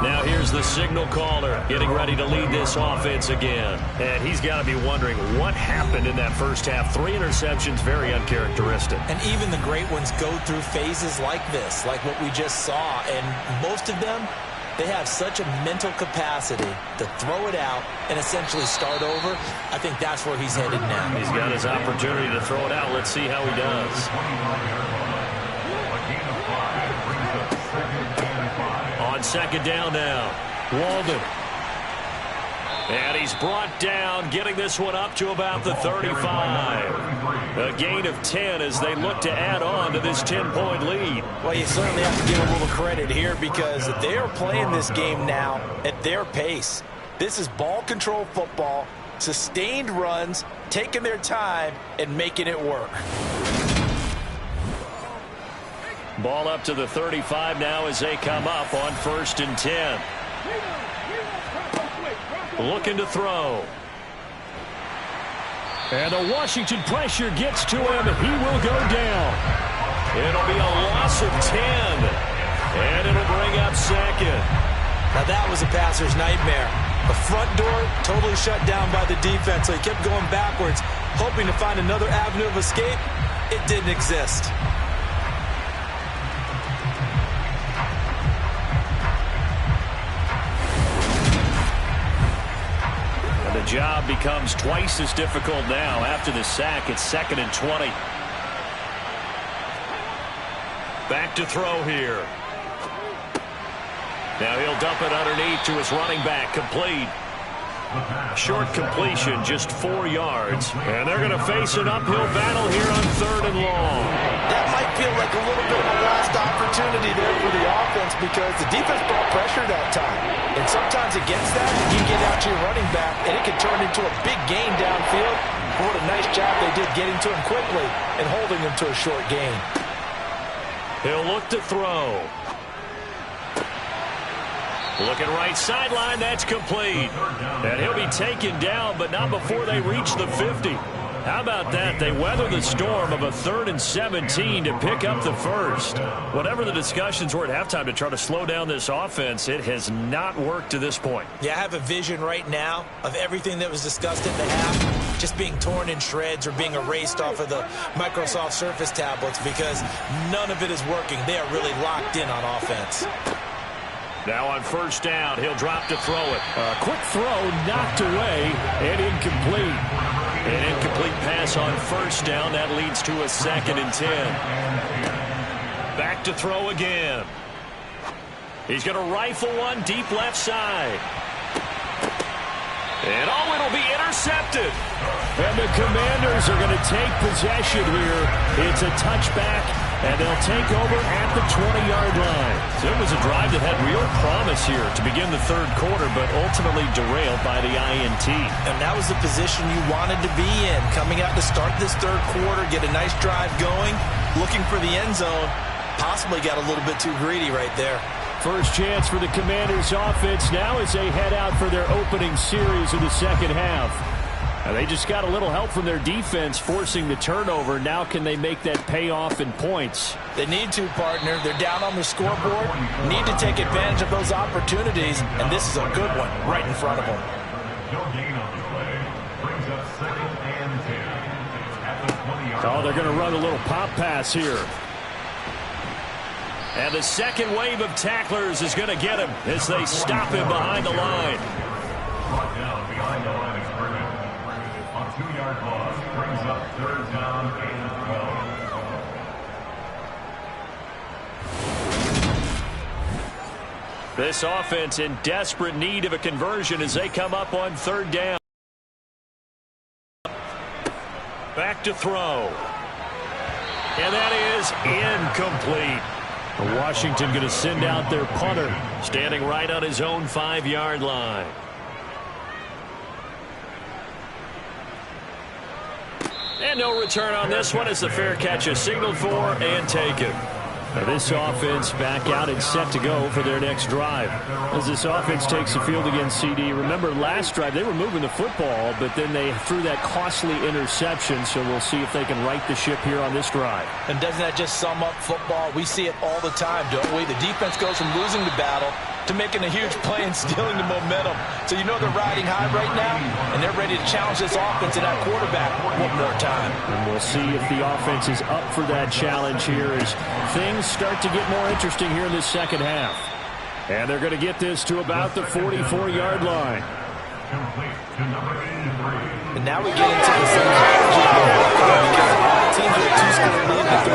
B: Now here's the signal caller getting ready to lead this offense again. And he's got to be wondering what happened in that first half. 3 interceptions, very uncharacteristic.
C: And even the great ones go through phases like this, like what we just saw. And most of them, they have such a mental capacity to throw it out and essentially start over. I think that's where he's headed now.
B: He's got his opportunity to throw it out. Let's see how he does. On second down now, Walden. And he's brought down, getting this one up to about the 35. A gain of 10 as they look to add on to this 10-point lead.
C: Well, you certainly have to give a little credit here because they are playing this game now at their pace. This is ball control football. Sustained runs, taking their time, and making it work.
B: Ball up to the 35 now as they come up on 1st and 10. Looking to throw.
D: And the Washington pressure gets to him. He will go down.
B: It'll be a loss of 10. And it'll bring up 2nd.
C: Now that was a passer's nightmare. The front door totally shut down by the defense, so he kept going backwards, hoping to find another avenue of escape. It didn't exist.
B: And the job becomes twice as difficult now after the sack. It's 2nd and 20. Back to throw here. Now he'll dump it underneath to his running back. Complete. Short completion, just 4 yards. And they're going to face an uphill battle here on 3rd and long.
C: That might feel like a little bit of a lost opportunity there for the offense because the defense brought pressure that time. And sometimes against that, you get out to your running back, and it can turn into a big gain downfield. What a nice job they did getting to him quickly and holding him to a short gain.
B: He'll look to throw. Looking right sideline, that's complete. And he'll be taken down, but not before they reach the 50. How about that? They weather the storm of a 3rd and 17 to pick up the first. Whatever the discussions were at halftime to try to slow down this offense, it has not worked to this point.
C: Yeah, I have a vision right now of everything that was discussed at the half just being torn in shreds or being erased off of the Microsoft Surface tablets because none of it is working. They are really locked in on offense.
B: Now on 1st down, he'll drop to throw it.
D: A quick throw knocked away and incomplete.
B: An incomplete pass on 1st down. That leads to a 2nd and 10. Back to throw again. He's going to rifle one deep left side. And it'll be intercepted.
D: And the Commanders are going to take possession here. It's a touchback, and they'll take over at the 20-yard line.
B: So it was a drive that had real promise here to begin the 3rd quarter, but ultimately derailed by the INT.
C: And that was the position you wanted to be in. Coming out to start this 3rd quarter, get a nice drive going, looking for the end zone. Possibly got a little bit too greedy right there.
D: First chance for the Commanders offense now as they head out for their opening series of the 2nd half. And they just got a little help from their defense forcing the turnover. Now can they make that pay off in points?
C: They need to, partner. They're down on the scoreboard. Need to take advantage of those opportunities, and this is a good one right in front of them.
D: Oh, they're going to run a little pop pass here.
B: And the second wave of tacklers is going to get him as they stop him behind the line.
F: Brought down behind the line of scrimmage on 2-yard loss. Brings up 3rd down and 12.
B: This offense in desperate need of a conversion as they come up on 3rd down. Back to throw. And that is incomplete.
D: Washington going to send out their punter.
B: Standing right on his own 5-yard line. And no return on this one as the fair catch is signaled for and taken.
D: Now this offense back out and set to go for their next drive. As this offense takes the field against CD, remember last drive they were moving the football, but then they threw that costly interception, so we'll see if they can right the ship here on this drive.
C: And doesn't that just sum up football? We see it all the time, don't we? The defense goes from losing the battle to making a huge play and stealing the momentum. So you know they're riding high right now, and they're ready to challenge this offense and that quarterback one more time.
D: And we'll see if the offense is up for that challenge here as things start to get more interesting here in the 2nd half. And they're going to get this to about the 44-yard line.
C: And now we get into the psychology because teams with a 2-score lead at the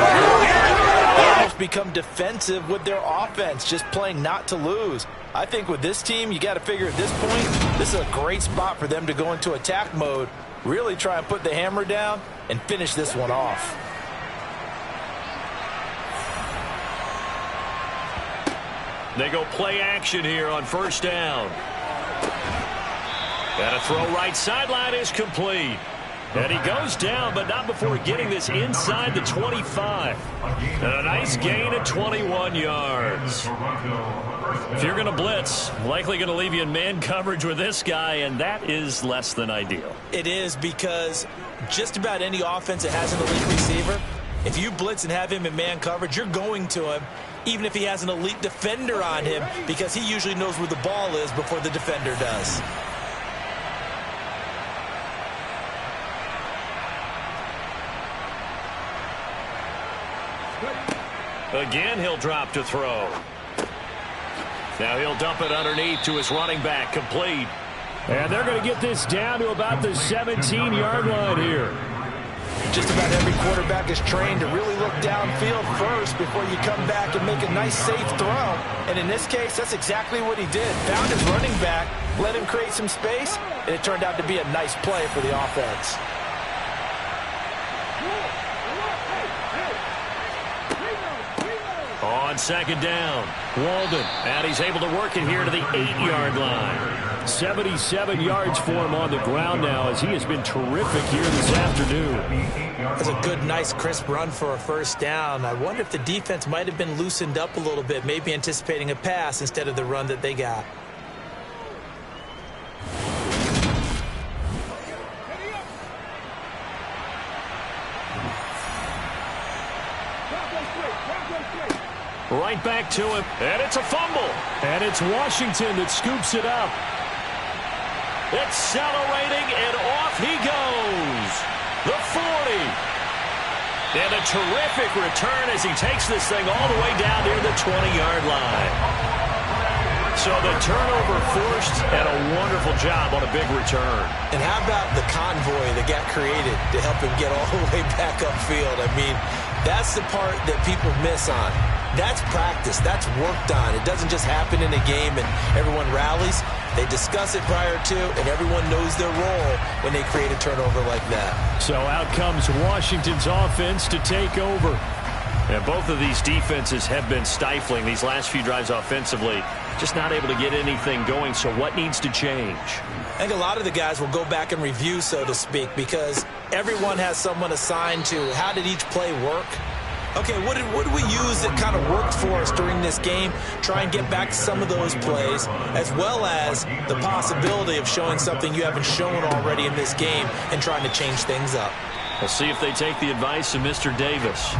C: they almost become defensive with their offense, just playing not to lose. I think with this team, you got to figure at this point, this is a great spot for them to go into attack mode, really try and put the hammer down and finish this one off.
B: They go play action here on 1st down. And a throw right sideline is complete. And he goes down, but not before getting this inside the 25. And a nice gain of 21 yards. If you're going to blitz, likely going to leave you in man coverage with this guy, and that is less than ideal.
C: It is, because just about any offense that has an elite receiver, if you blitz and have him in man coverage, you're going to him, even if he has an elite defender on him, because he usually knows where the ball is before the defender does.
B: Again, he'll drop to throw. Now he'll dump it underneath to his running back, complete.
D: And they're going to get this down to about the 17-yard line here.
E: Just about every quarterback is trained to really look downfield first before you come back and make a nice, safe throw. And in this case, that's exactly what he did. Found his running back, let him create some space, and it turned out to be a nice play for the offense.
B: On second down, Walden, and he's able to work it here to the 8-yard line.
D: 77 yards for him on the ground now, as he has been terrific here this afternoon.
C: That's a good, nice, crisp run for a first down. I wonder if the defense might have been loosened up a little bit, maybe anticipating a pass instead of the run that they got.
B: Right back to him, and it's a fumble.
D: And it's Washington that scoops it up.
B: Accelerating, and off he goes. The 40. And a terrific return as he takes this thing all the way down near the 20-yard line. So the turnover forced, and a wonderful job on a big return.
C: And how about the convoy that got created to help him get all the way back upfield? I mean, that's the part that people miss on. That's practice. That's worked on. It doesn't just happen in a game and everyone rallies. They discuss it prior to, and everyone knows their role when they create a turnover like that.
D: So out comes Washington's offense to take over.
B: And both of these defenses have been stifling these last few drives offensively. Just not able to get anything going, so what needs to change?
C: I think a lot of the guys will go back and review, so to speak, because everyone has someone assigned to how did each play work. Okay, what did we use that kind of worked for us during this game? Try and get back to some of those plays, as well as the possibility of showing something you haven't shown already in this game and trying to change things up.
B: We'll see if they take the advice of Mr. Davis.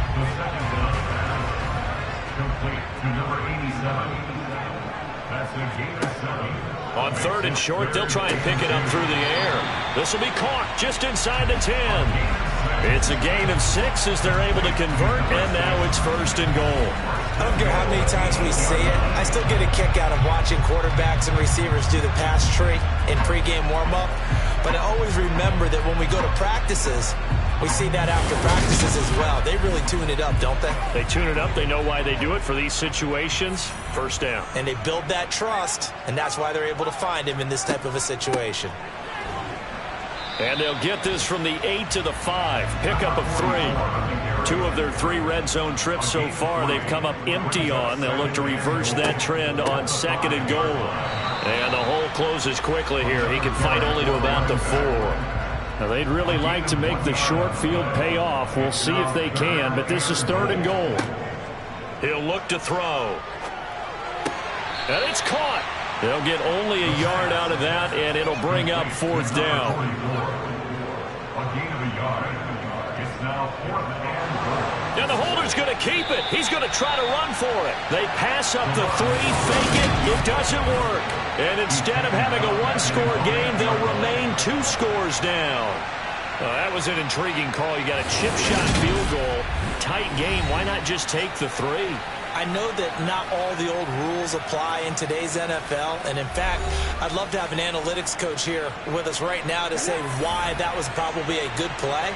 B: On third and short, they'll try and pick it up through the air. This will be caught just inside the 10. It's a gain of 6 as they're able to convert, and now it's first and goal.
C: I don't care how many times we see it. I still get a kick out of watching quarterbacks and receivers do the pass tree in pregame warm-up. But I always remember that when we go to practices, we see that after practices as well. They really tune it up, don't they?
B: They tune it up. They know why they do it for these situations. First down.
C: And they build that trust, and that's why they're able to find him in this type of a situation.
B: And they'll get this from the 8 to the 5. Pickup of 3. 2 of their 3 red zone trips so far they've come up empty on. They'll look to reverse that trend on second and goal. And the hole closes quickly here. He can fight only to about the 4.
D: Now, they'd really like to make the short field pay off. We'll see if they can, but this is third and goal.
B: He'll look to throw. And it's caught. They'll get only a yard out of that, and it'll bring up fourth down. And the holder's going to keep it. He's going to try to run for it. They pass up the 3, fake it. It doesn't work. And instead of having a one-score game, they'll remain 2 scores down. That was an intriguing call. You got a chip shot field goal. Tight game. Why not just take the 3?
C: I know that not all the old rules apply in today's NFL, and in fact, I'd love to have an analytics coach here with us right now to say why that was probably a good play.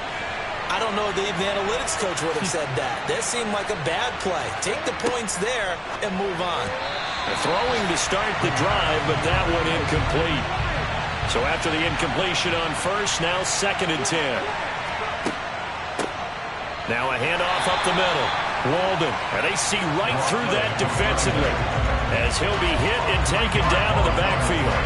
C: I don't know if the analytics coach would have said that. That seemed like a bad play. Take the points there and move on.
B: Throwing to start the drive, but that one incomplete. So after the incompletion on first, now second and 10. Now a handoff up the middle. Walden, and they see right through that defensively as he'll be hit and taken down to the backfield.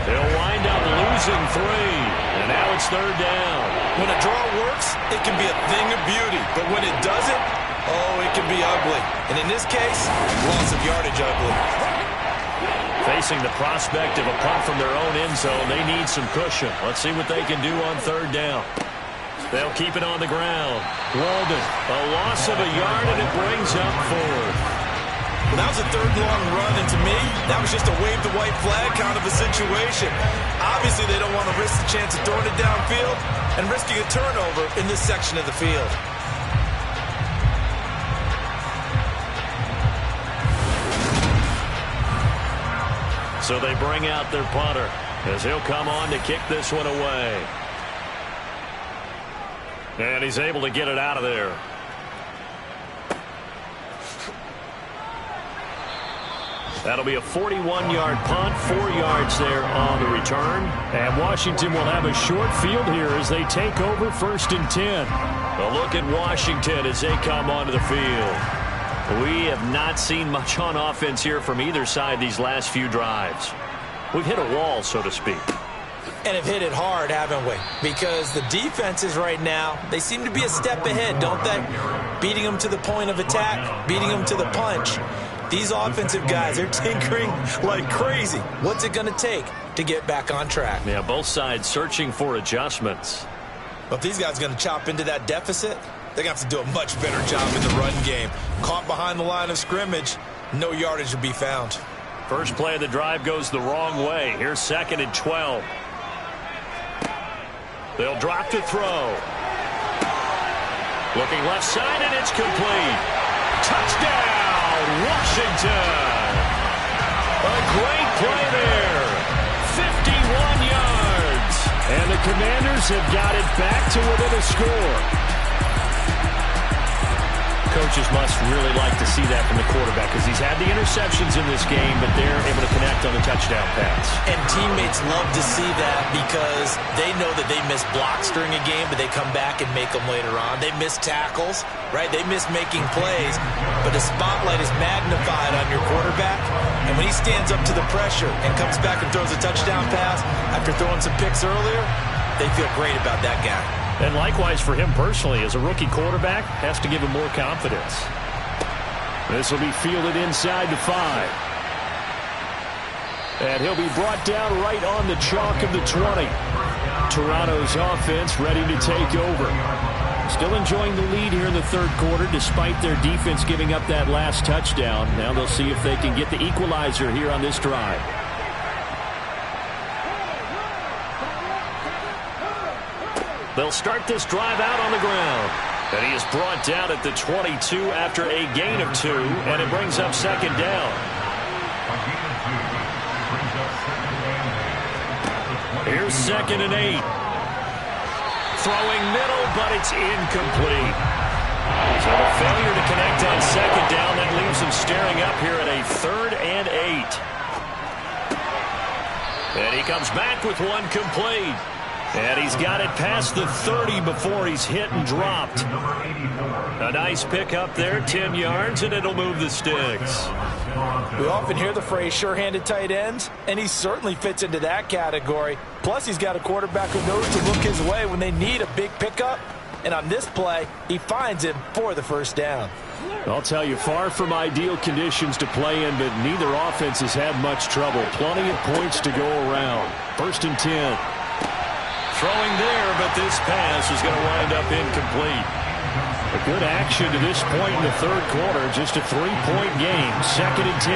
B: They'll wind up losing 3. And now it's third down.
C: When a draw works, it can be a thing of beauty. But when it doesn't, oh, it can be ugly. And in this case, loss of yardage ugly.
B: Facing the prospect of a punt from their own end zone, they need some cushion. Let's see what they can do on third down. They'll keep it on the ground. Walden, a loss of a yard, and it brings up 4.
C: Well, that was a third long run, and to me, that was just a wave the white flag kind of a situation. Obviously, they don't want to risk the chance of throwing it downfield and risking a turnover in this section of the field.
B: So they bring out their punter as he'll come on to kick this one away. And he's able to get it out of there. That'll be a 41-yard punt, 4 yards there on the return.
D: And Washington will have a short field here as they take over 1st and 10.
B: A look at Washington as they come onto the field. We have not seen much on offense here from either side these last few drives. We've hit a wall, so to speak.
C: And have hit it hard, haven't we? Because the defenses right now, they seem to be a step ahead, don't they? Beating them to the point of attack, beating them to the punch. These offensive guys, they're tinkering like crazy. What's it going to take to get back on track?
B: Yeah, both sides searching for adjustments.
C: But if these guys are going to chop into that deficit, they're going to have to do a much better job in the run game. Caught behind the line of scrimmage, no yardage will be found.
B: First play of the drive goes the wrong way. Here's 2nd and 12. They'll drop to throw. Looking left side, and it's complete. Touchdown, Washington. A great play there. 51 yards.
D: And the Commanders have got it back to within a score.
B: Coaches must really like to see that from the quarterback because he's had the interceptions in this game, but they're able to connect on the touchdown pass.
C: And teammates love to see that because they know that they miss blocks during a game, but they come back and make them later on. They miss tackles, right? They miss making plays, but the spotlight is magnified on your quarterback, and when he stands up to the pressure and comes back and throws a touchdown pass after throwing some picks earlier, they feel great about that guy.
D: And likewise for him personally, as a rookie quarterback, has to give him more confidence. This will be fielded inside the 5. And he'll be brought down right on the chalk of the 20. Toronto's offense ready to take over. Still enjoying the lead here in the third quarter despite their defense giving up that last touchdown. Now they'll see if they can get the equalizer here on this drive.
B: They'll start this drive out on the ground. And he is brought down at the 22 after a gain of 2, and it brings up 2nd down. Here's 2nd and 8. Throwing middle, but it's incomplete. So the failure to connect on 2nd down, that leaves him staring up here at a 3rd and 8. And he comes back with one complete. And he's got it past the 30 before he's hit and dropped. A nice pickup there, 10 yards, and it'll move the sticks.
C: We often hear the phrase sure-handed tight ends, and he certainly fits into that category. Plus, he's got a quarterback who knows to look his way when they need a big pickup. And on this play, he finds him for the 1st down.
D: I'll tell you, far from ideal conditions to play in, but neither offense has had much trouble. Plenty of points to go around. 1st and 10.
B: Throwing there, but this pass is going to wind up incomplete.
D: A good action to this point in the third quarter. Just a 3-point game. 2nd and 10.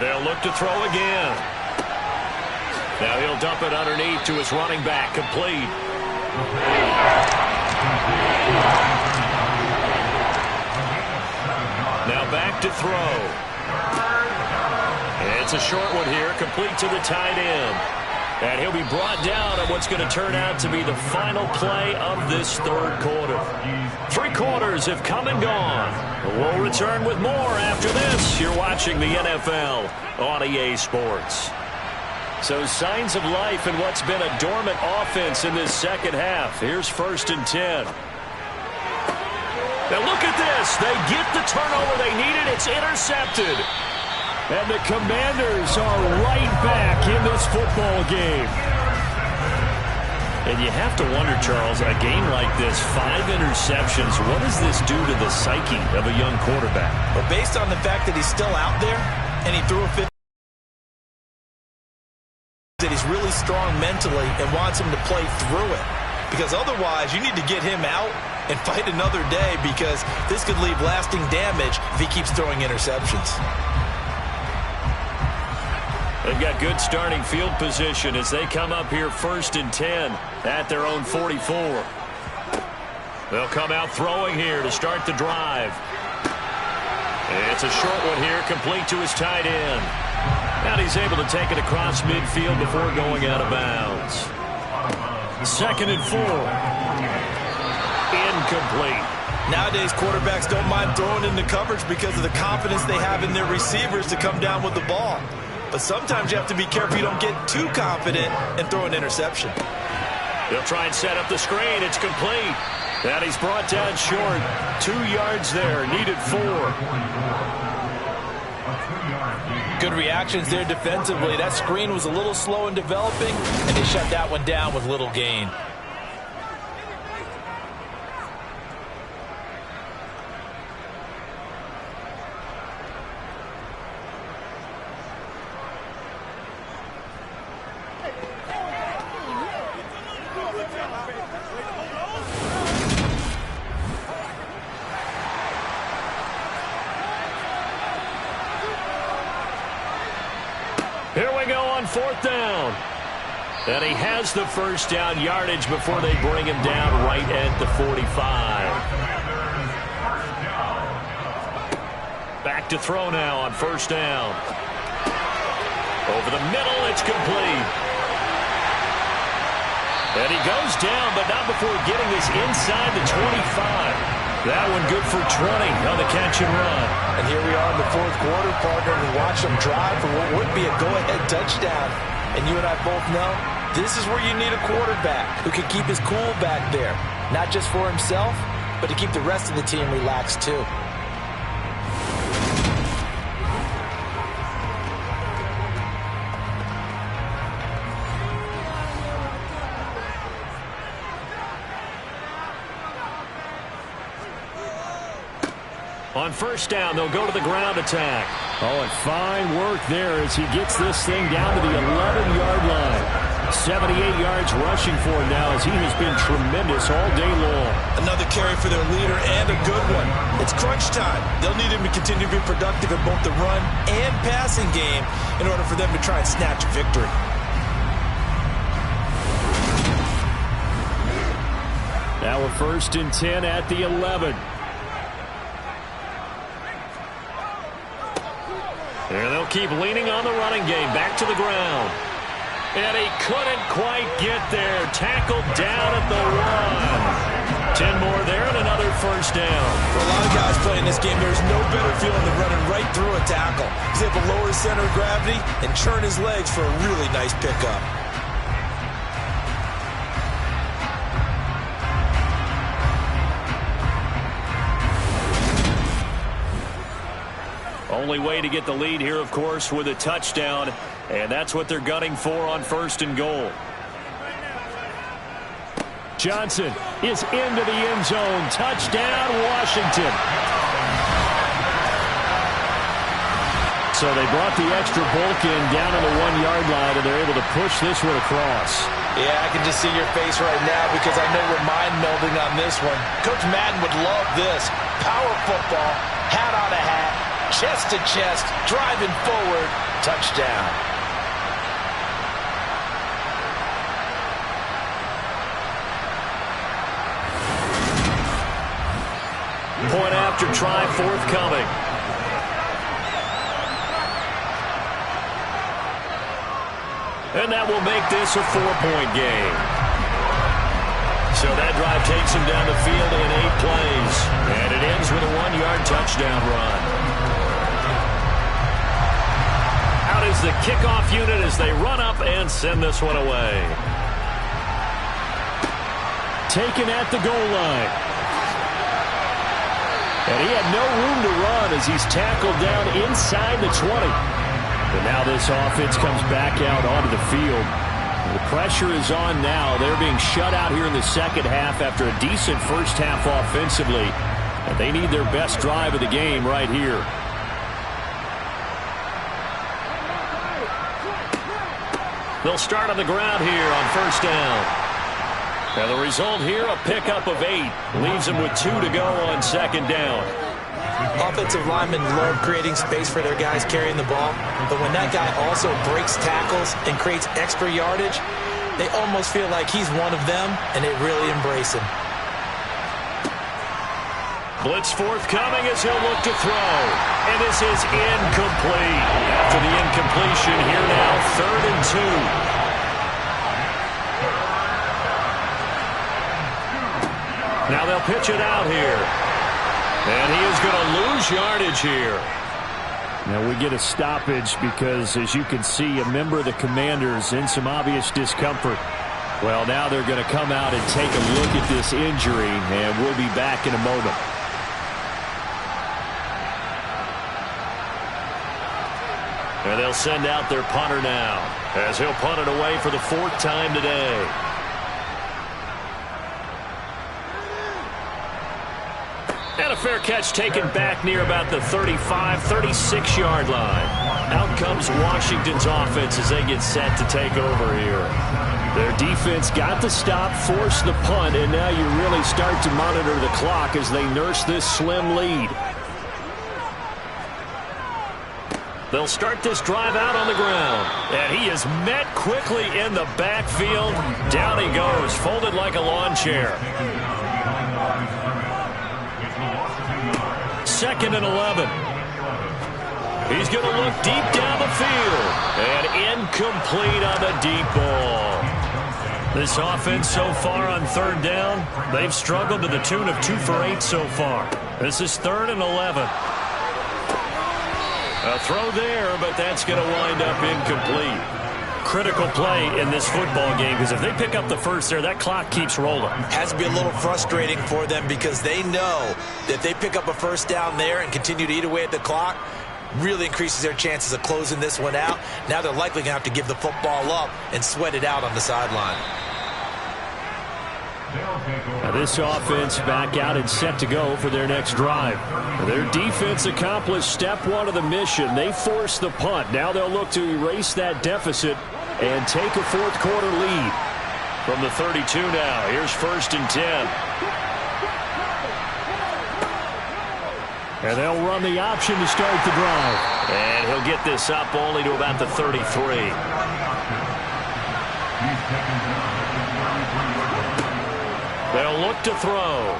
B: They'll look to throw again. Now he'll dump it underneath to his running back. Complete. Now back to throw. It's a short one here, complete to the tight end. And he'll be brought down on what's going to turn out to be the final play of this third quarter. 3 quarters have come and gone. We'll return with more after this. You're watching the NFL on EA Sports. So signs of life in what's been a dormant offense in this second half. Here's 1st and 10. Now look at this. They get the turnover they needed. It's intercepted.
D: And the Commanders are right back in this football game.
B: And you have to wonder, Charles, a game like this, 5 interceptions, what does this do to the psyche of a young quarterback?
C: Well, based on the fact that he's still out there and he threw a 50, that he's really strong mentally and wants him to play through it. Because otherwise, you need to get him out and fight another day, because this could leave lasting damage if he keeps throwing interceptions.
B: They've got good starting field position as they come up here 1st and 10 at their own 44. They'll come out throwing here to start the drive. It's a short one here, complete to his tight end. And he's able to take it across midfield before going out of bounds. 2nd and 4. Incomplete.
C: Nowadays, quarterbacks don't mind throwing into coverage because of the confidence they have in their receivers to come down with the ball. But sometimes you have to be careful you don't get too confident and throw an interception.
B: They'll try and set up the screen. It's complete. And he's brought down short. 2 yards there. Needed 4.
C: Good reactions there defensively. That screen was a little slow in developing, and they shut that one down with little gain.
B: Here we go on 4th down. And he has the first down yardage before they bring him down right at the 45. Back to throw now on 1st down. Over the middle, it's complete. And he goes down, but not before getting this inside the 25. That one good for 20 on the catch and run.
C: And here we are in the 4th quarter, partner, and watch them drive for what would be a go-ahead touchdown. And you and I both know this is where you need a quarterback who can keep his cool back there. Not just for himself, but to keep the rest of the team relaxed too.
B: On 1st down, they'll go to the ground attack.
D: Oh, and fine work there as he gets this thing down to the 11-yard line. 78 yards rushing for him now as he has been tremendous all day long.
C: Another carry for their leader and a good one. It's crunch time. They'll need him to continue to be productive in both the run and passing game in order for them to try and snatch a victory.
D: Now a 1st and 10 at the 11.
B: And they'll keep leaning on the running game. Back to the ground. And he couldn't quite get there. Tackled down at the 1. 10 more there and another 1st down.
C: For a lot of guys playing this game, there's no better feeling than running right through a tackle. He's able to lower his center of gravity and churn his legs for a really nice pickup.
B: Only way to get the lead here, of course, with a touchdown, and that's what they're gunning for on 1st and goal.
D: Johnson is into the end zone. Touchdown, Washington. So they brought the extra bulk in down on the 1-yard line, and they're able to push this one across.
C: Yeah, I can just see your face right now because I know we're mind melding on this one. Coach Madden would love this. Power football, hat on a hat, chest to chest, driving forward, touchdown.
B: Point after try forthcoming. And that will make this a 4-point game. So that drive takes him down the field in 8 plays. And it ends with a 1-yard touchdown run. Out is the kickoff unit as they run up and send this one away.
D: Taken at the goal line. And he had no room to run as he's tackled down inside the 20. But now this offense comes back out onto the field. The pressure is on now. They're being shut out here in the second half after a decent first half offensively. And they need their best drive of the game right here.
B: They'll start on the ground here on first down. And the result here, a pickup of 8. Leaves them with 2 to go on second down.
C: Offensive linemen love creating space for their guys carrying the ball. But when that guy also breaks tackles and creates extra yardage, they almost feel like he's one of them, and they really embrace him.
B: Blitz forthcoming as he'll look to throw. And this is incomplete. After the incompletion, here now, 3rd and 2. Now they'll pitch it out here. And he is going to lose yardage here.
D: Now we get a stoppage because, as you can see, a member of the Commanders in some obvious discomfort. Well, now they're going to come out and take a look at this injury, and we'll be back in a moment.
B: And they'll send out their punter now, as he'll punt it away for the 4th time today. And a fair catch taken back near about the 35, 36-yard line. Out comes Washington's offense as they get set to take over here.
D: Their defense got the stop, forced the punt, and now you really start to monitor the clock as they nurse this slim lead.
B: They'll start this drive out on the ground. And he is met quickly in the backfield. Down he goes, folded like a lawn chair. 2nd and 11. He's going to look deep down the field. And incomplete on the deep ball. This offense so far on 3rd down, they've struggled to the tune of 2 for 8 so far. This is 3rd and 11. A throw there, but that's going to wind up incomplete. Critical play in this football game, because if they pick up the first there, that clock keeps rolling.
C: Has to be a little frustrating for them because they know that they pick up a first down there and continue to eat away at the clock, really increases their chances of closing this one out. Now they're likely going to have to give the football up and sweat it out on the sideline.
D: Now this offense back out and set to go for their next drive. Their defense accomplished step 1 of the mission. They forced the punt. Now they'll look to erase that deficit and take a 4th quarter lead.
B: From the 32 now, here's 1st and 10.
D: And they'll run the option to start the drive.
B: And he'll get this up only to about the 33. They'll look to throw.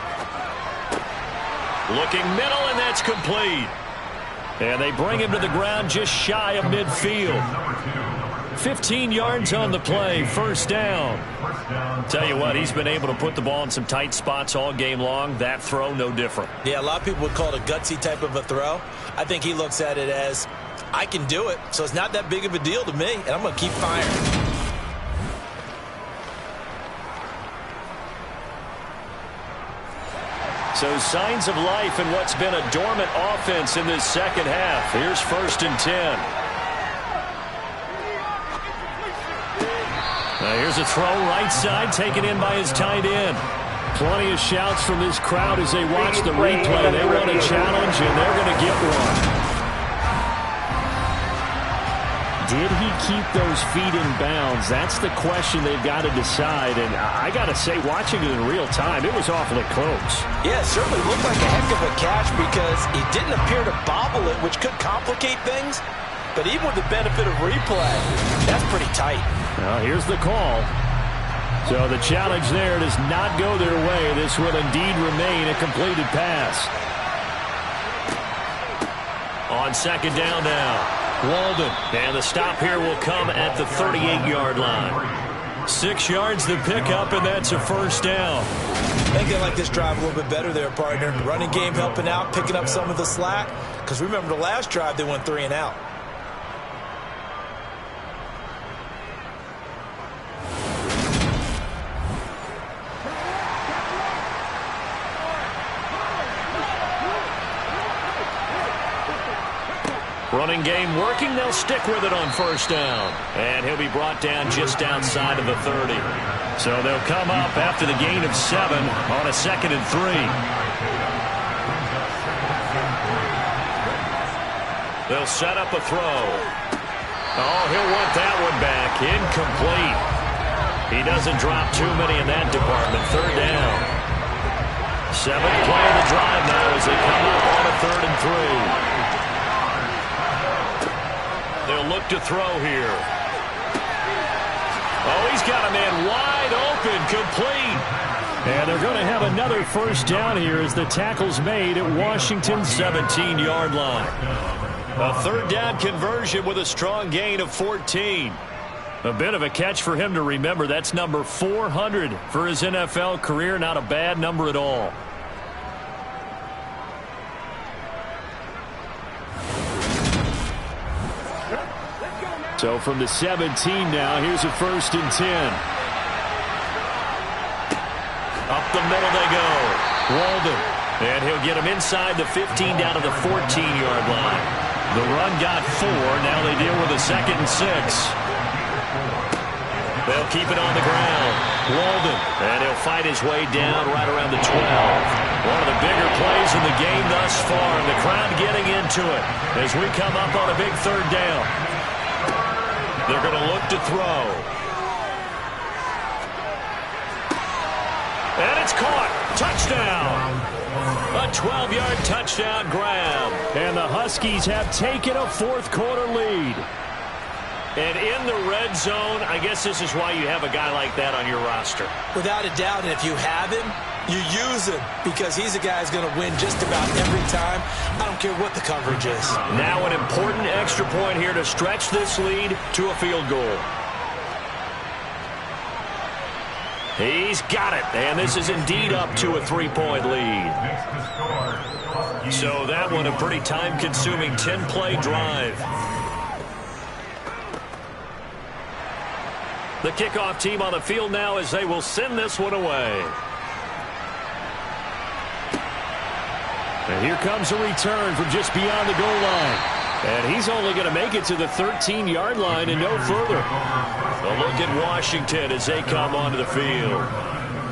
B: Looking middle, and that's complete. And they bring him to the ground just shy of midfield. 15 yards on the play, 1st down. Tell you what, he's been able to put the ball in some tight spots all game long. That throw, no different.
C: Yeah, a lot of people would call it a gutsy type of a throw. I think he looks at it as, I can do it, so it's not that big of a deal to me, and I'm going to keep firing.
B: So signs of life in what's been a dormant offense in this second half. Here's 1st and 10.
D: Now here's a throw right side taken in by his tight end. Plenty of shouts from this crowd as they watch the replay. They want a challenge, and they're going to get one. Did he keep those feet in bounds? That's the question they've got to decide. And I got to say, watching it in real time, it was awfully close.
C: Yeah, it certainly looked like a heck of a catch because he didn't appear to bobble it, which could complicate things. But even with the benefit of replay, that's pretty tight.
D: Well, here's the call. So the challenge there does not go their way. This will indeed remain a completed pass.
B: On 2nd down now. Walden. And the stop here will come at the 38-yard line.
D: 6 yards to pick up, and that's a 1st down.
C: I think they like this drive a little bit better there, partner. Running game helping out, picking up some of the slack. Because remember the last drive, they went 3 and out.
B: Running game working. They'll stick with it on first down. And he'll be brought down just outside of the 30. So they'll come up after the gain of 7 on a 2nd and 3. They'll set up a throw. Oh, he'll want that one back. Incomplete. He doesn't drop too many in that department. 3rd down. 7th play of the drive now as they come up on a 3rd and 3. They'll look to throw here. Oh, he's got a man wide open, complete.
D: And they're going to have another first down here as the tackle's made at Washington's 17-yard line.
B: A 3rd down conversion with a strong gain of 14.
D: A bit of a catch for him to remember. That's number 400 for his NFL career. Not a bad number at all. So from the 17 now, here's a 1st and 10.
B: Up the middle they go. Walden. And he'll get him inside the 15 down to the 14-yard line. The run got 4. Now they deal with a 2nd and 6. They'll keep it on the ground. Walden. And he'll fight his way down right around the 12. One of the bigger plays in the game thus far. And the crowd getting into it as we come up on a big 3rd down. They're going to look to throw. And it's caught. Touchdown. A 12-yard touchdown grab.
D: And the Huskies have taken a 4th quarter lead.
B: And in the red zone, I guess this is why you have a guy like that on your roster.
C: Without a doubt, and if you have him, you use him because he's a guy who's going to win just about every time. I don't care what the coverage is.
B: Now an important extra point here to stretch this lead to a field goal. He's got it, and this is indeed up to a 3-point lead. So that one a pretty time-consuming 10-play drive. The kickoff team on the field now as they will send this one away.
D: And here comes a return from just beyond the goal line. And he's only going to make it to the 13-yard line and no further.
B: A look at Washington as they come onto the field.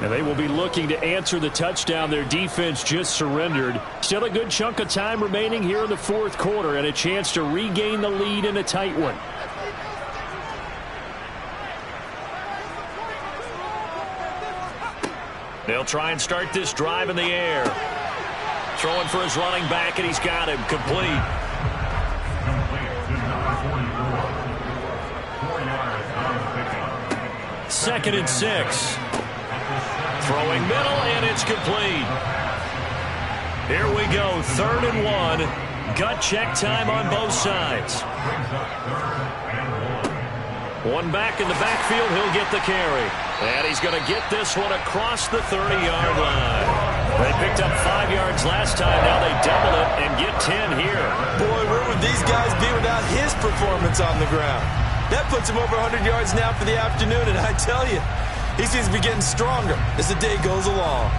D: And they will be looking to answer the touchdown their defense just surrendered. Still a good chunk of time remaining here in the 4th quarter and a chance to regain the lead in a tight one.
B: They'll try and start this drive in the air. Throwing for his running back, and he's got him complete. 2nd and 6. Throwing middle, and it's complete. Here we go, 3rd and 1. Gut check time on both sides. One back in the backfield, he'll get the carry. And he's going to get this one across the 30-yard line. They picked up 5 yards last time. Now they double it and get 10 here.
C: Boy, where would these guys be without his performance on the ground? That puts him over 100 yards now for the afternoon, and I tell you, he seems to be getting stronger as the day goes along.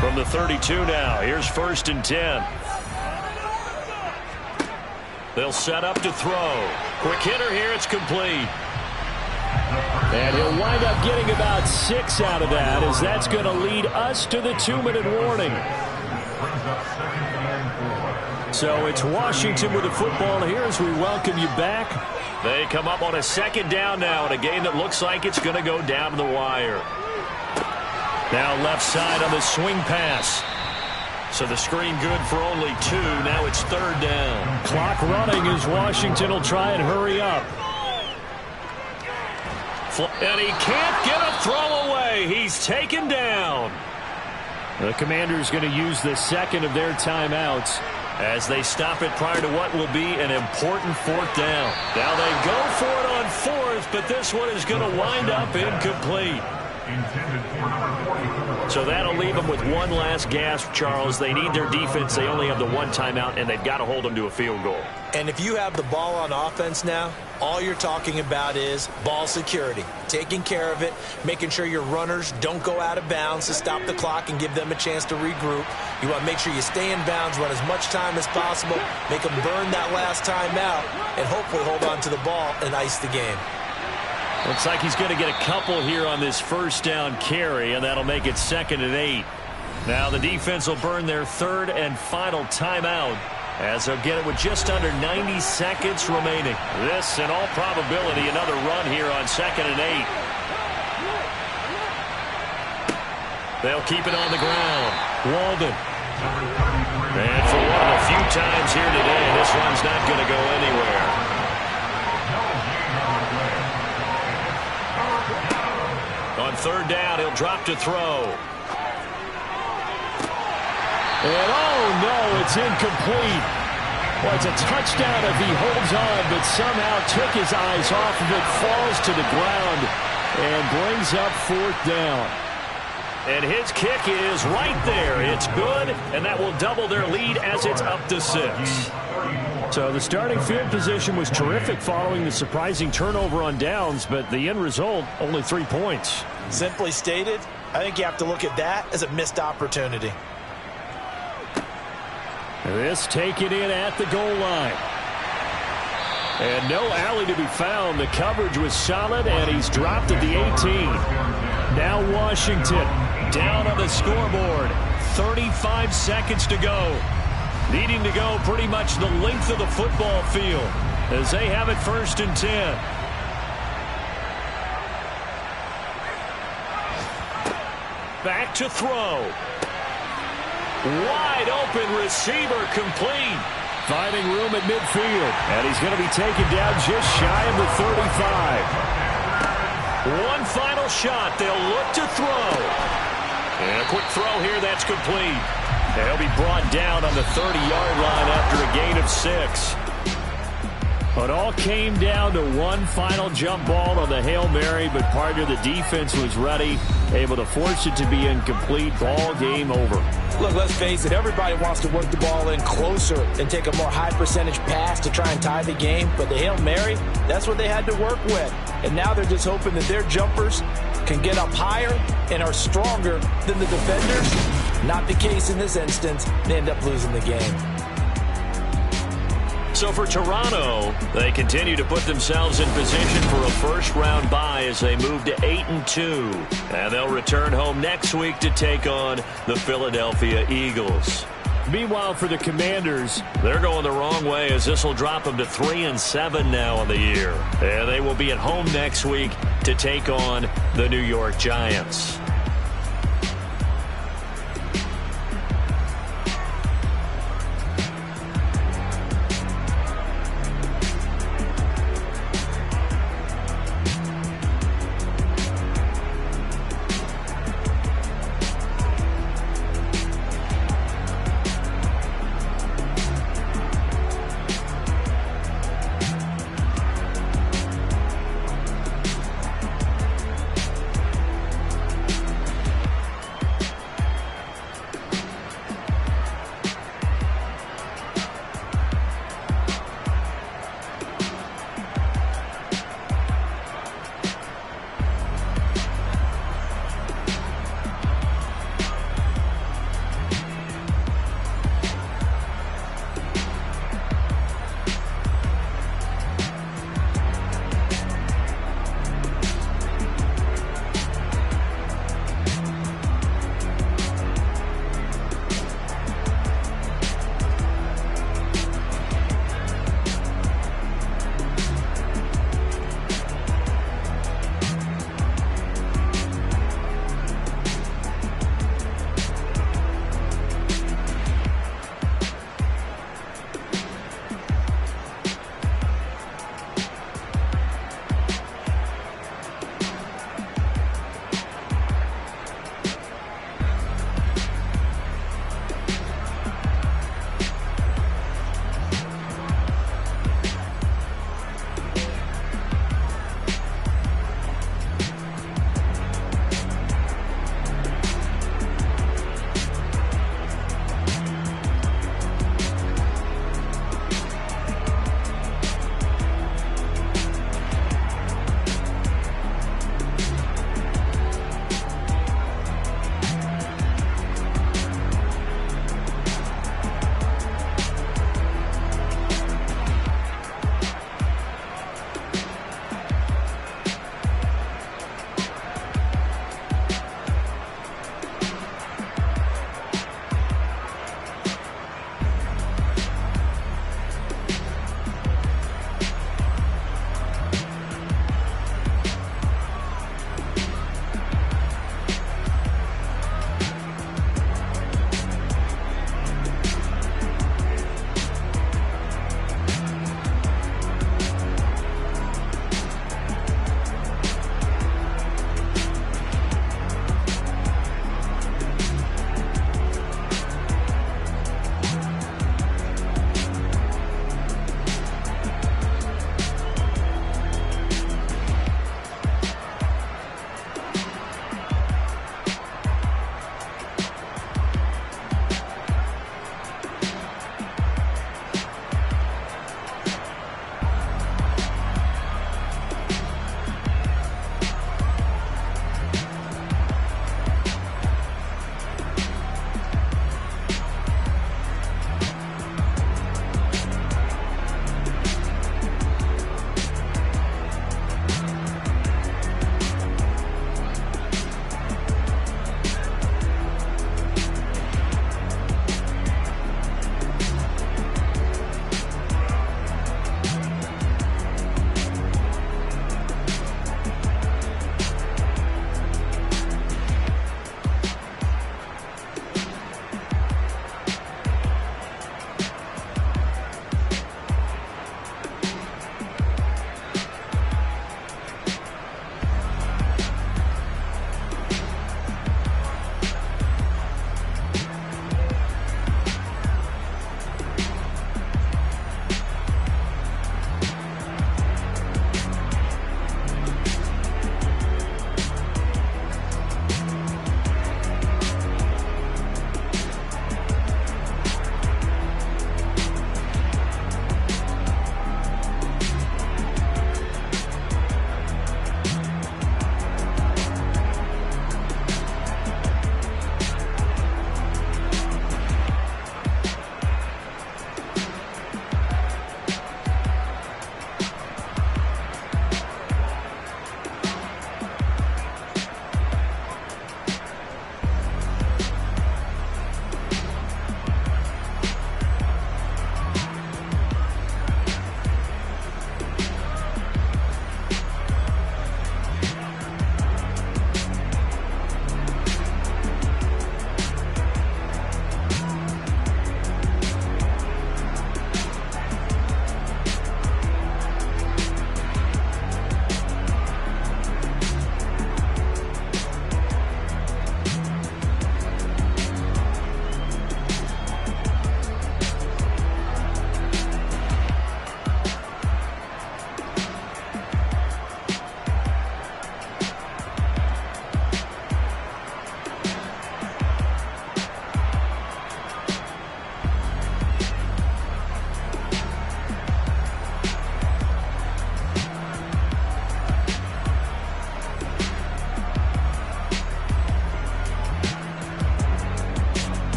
B: From the 32 now, here's 1st and 10. They'll set up to throw. Quick hitter here, it's complete.
D: And he'll wind up getting about 6 out of that, as that's going to lead us to the 2-minute warning. So it's Washington with the football here as we welcome you back.
B: They come up on a 2nd down now in a game that looks like it's going to go down to the wire. Now left side on the swing pass. So the screen good for only 2. Now it's 3rd down.
D: Clock running as Washington will try and hurry up.
B: And he can't get a throw away. He's taken down.
D: The Commanders going to use the 2nd of their timeouts
B: as they stop it prior to what will be an important 4th down. Now they go for it on 4th, but this one is going to wind up incomplete.
F: intended for number 44.
B: So that'll leave them with one last gasp, Charles. They need their defense. They only have the one timeout, and they've got to hold them to a field goal.
C: And if you have the ball on offense now, all you're talking about is ball security, taking care of it, making sure your runners don't go out of bounds to stop the clock and give them a chance to regroup. You want to make sure you stay in bounds, run as much time as possible, make them burn that last time out, and hopefully hold on to the ball and ice the game.
B: Looks like he's going to get a couple here on this first down carry, and that'll make it 2nd and 8. Now the defense will burn their third and final timeout, as they'll get it with just under 90 seconds remaining. This, in all probability, another run here on 2nd and 8. They'll keep it on the ground. Walden. And for one of the few times here today, this one's not going to go anywhere. On 3rd down, he'll drop to throw.
D: And oh no, it's incomplete. Well, it's a touchdown if he holds on, but somehow took his eyes off of it, falls to the ground, and brings up 4th down.
B: And his kick is right there. It's good, and that will double their lead as it's up to 6.
D: So the starting field position was terrific following the surprising turnover on downs, but the end result, only 3 points.
C: Simply stated, I think you have to look at that as a missed opportunity.
D: This taken in at the goal line. And no alley to be found. The coverage was solid, and he's dropped at the 18. Now Washington down on the scoreboard. 35 seconds to go. Needing to go pretty much the length of the football field as they have it 1st and 10.
B: Back to throw. Wide open receiver complete.
D: Finding room at midfield. And he's going to be taken down just shy of the 35.
B: One final shot. They'll look to throw. And a quick throw here. That's complete. They'll be brought down on the 30-yard line after a gain of 6.
D: It all came down to one final jump ball on the Hail Mary, but partner, the defense was ready, able to force it to be incomplete. Ball game over.
C: Look, let's face it, everybody wants to work the ball in closer and take a more high-percentage pass to try and tie the game, but the Hail Mary, that's what they had to work with. And now they're just hoping that their jumpers can get up higher and are stronger than the defenders. Not the case in this instance. They end up losing the game.
B: So for Toronto, they continue to put themselves in position for a first-round bye as they move to 8-2. And they'll return home next week to take on the Philadelphia Eagles.
D: Meanwhile, for the Commanders,
B: they're going the wrong way as this will drop them to 3-7 now on the year. And they will be at home next week to take on the New York Giants.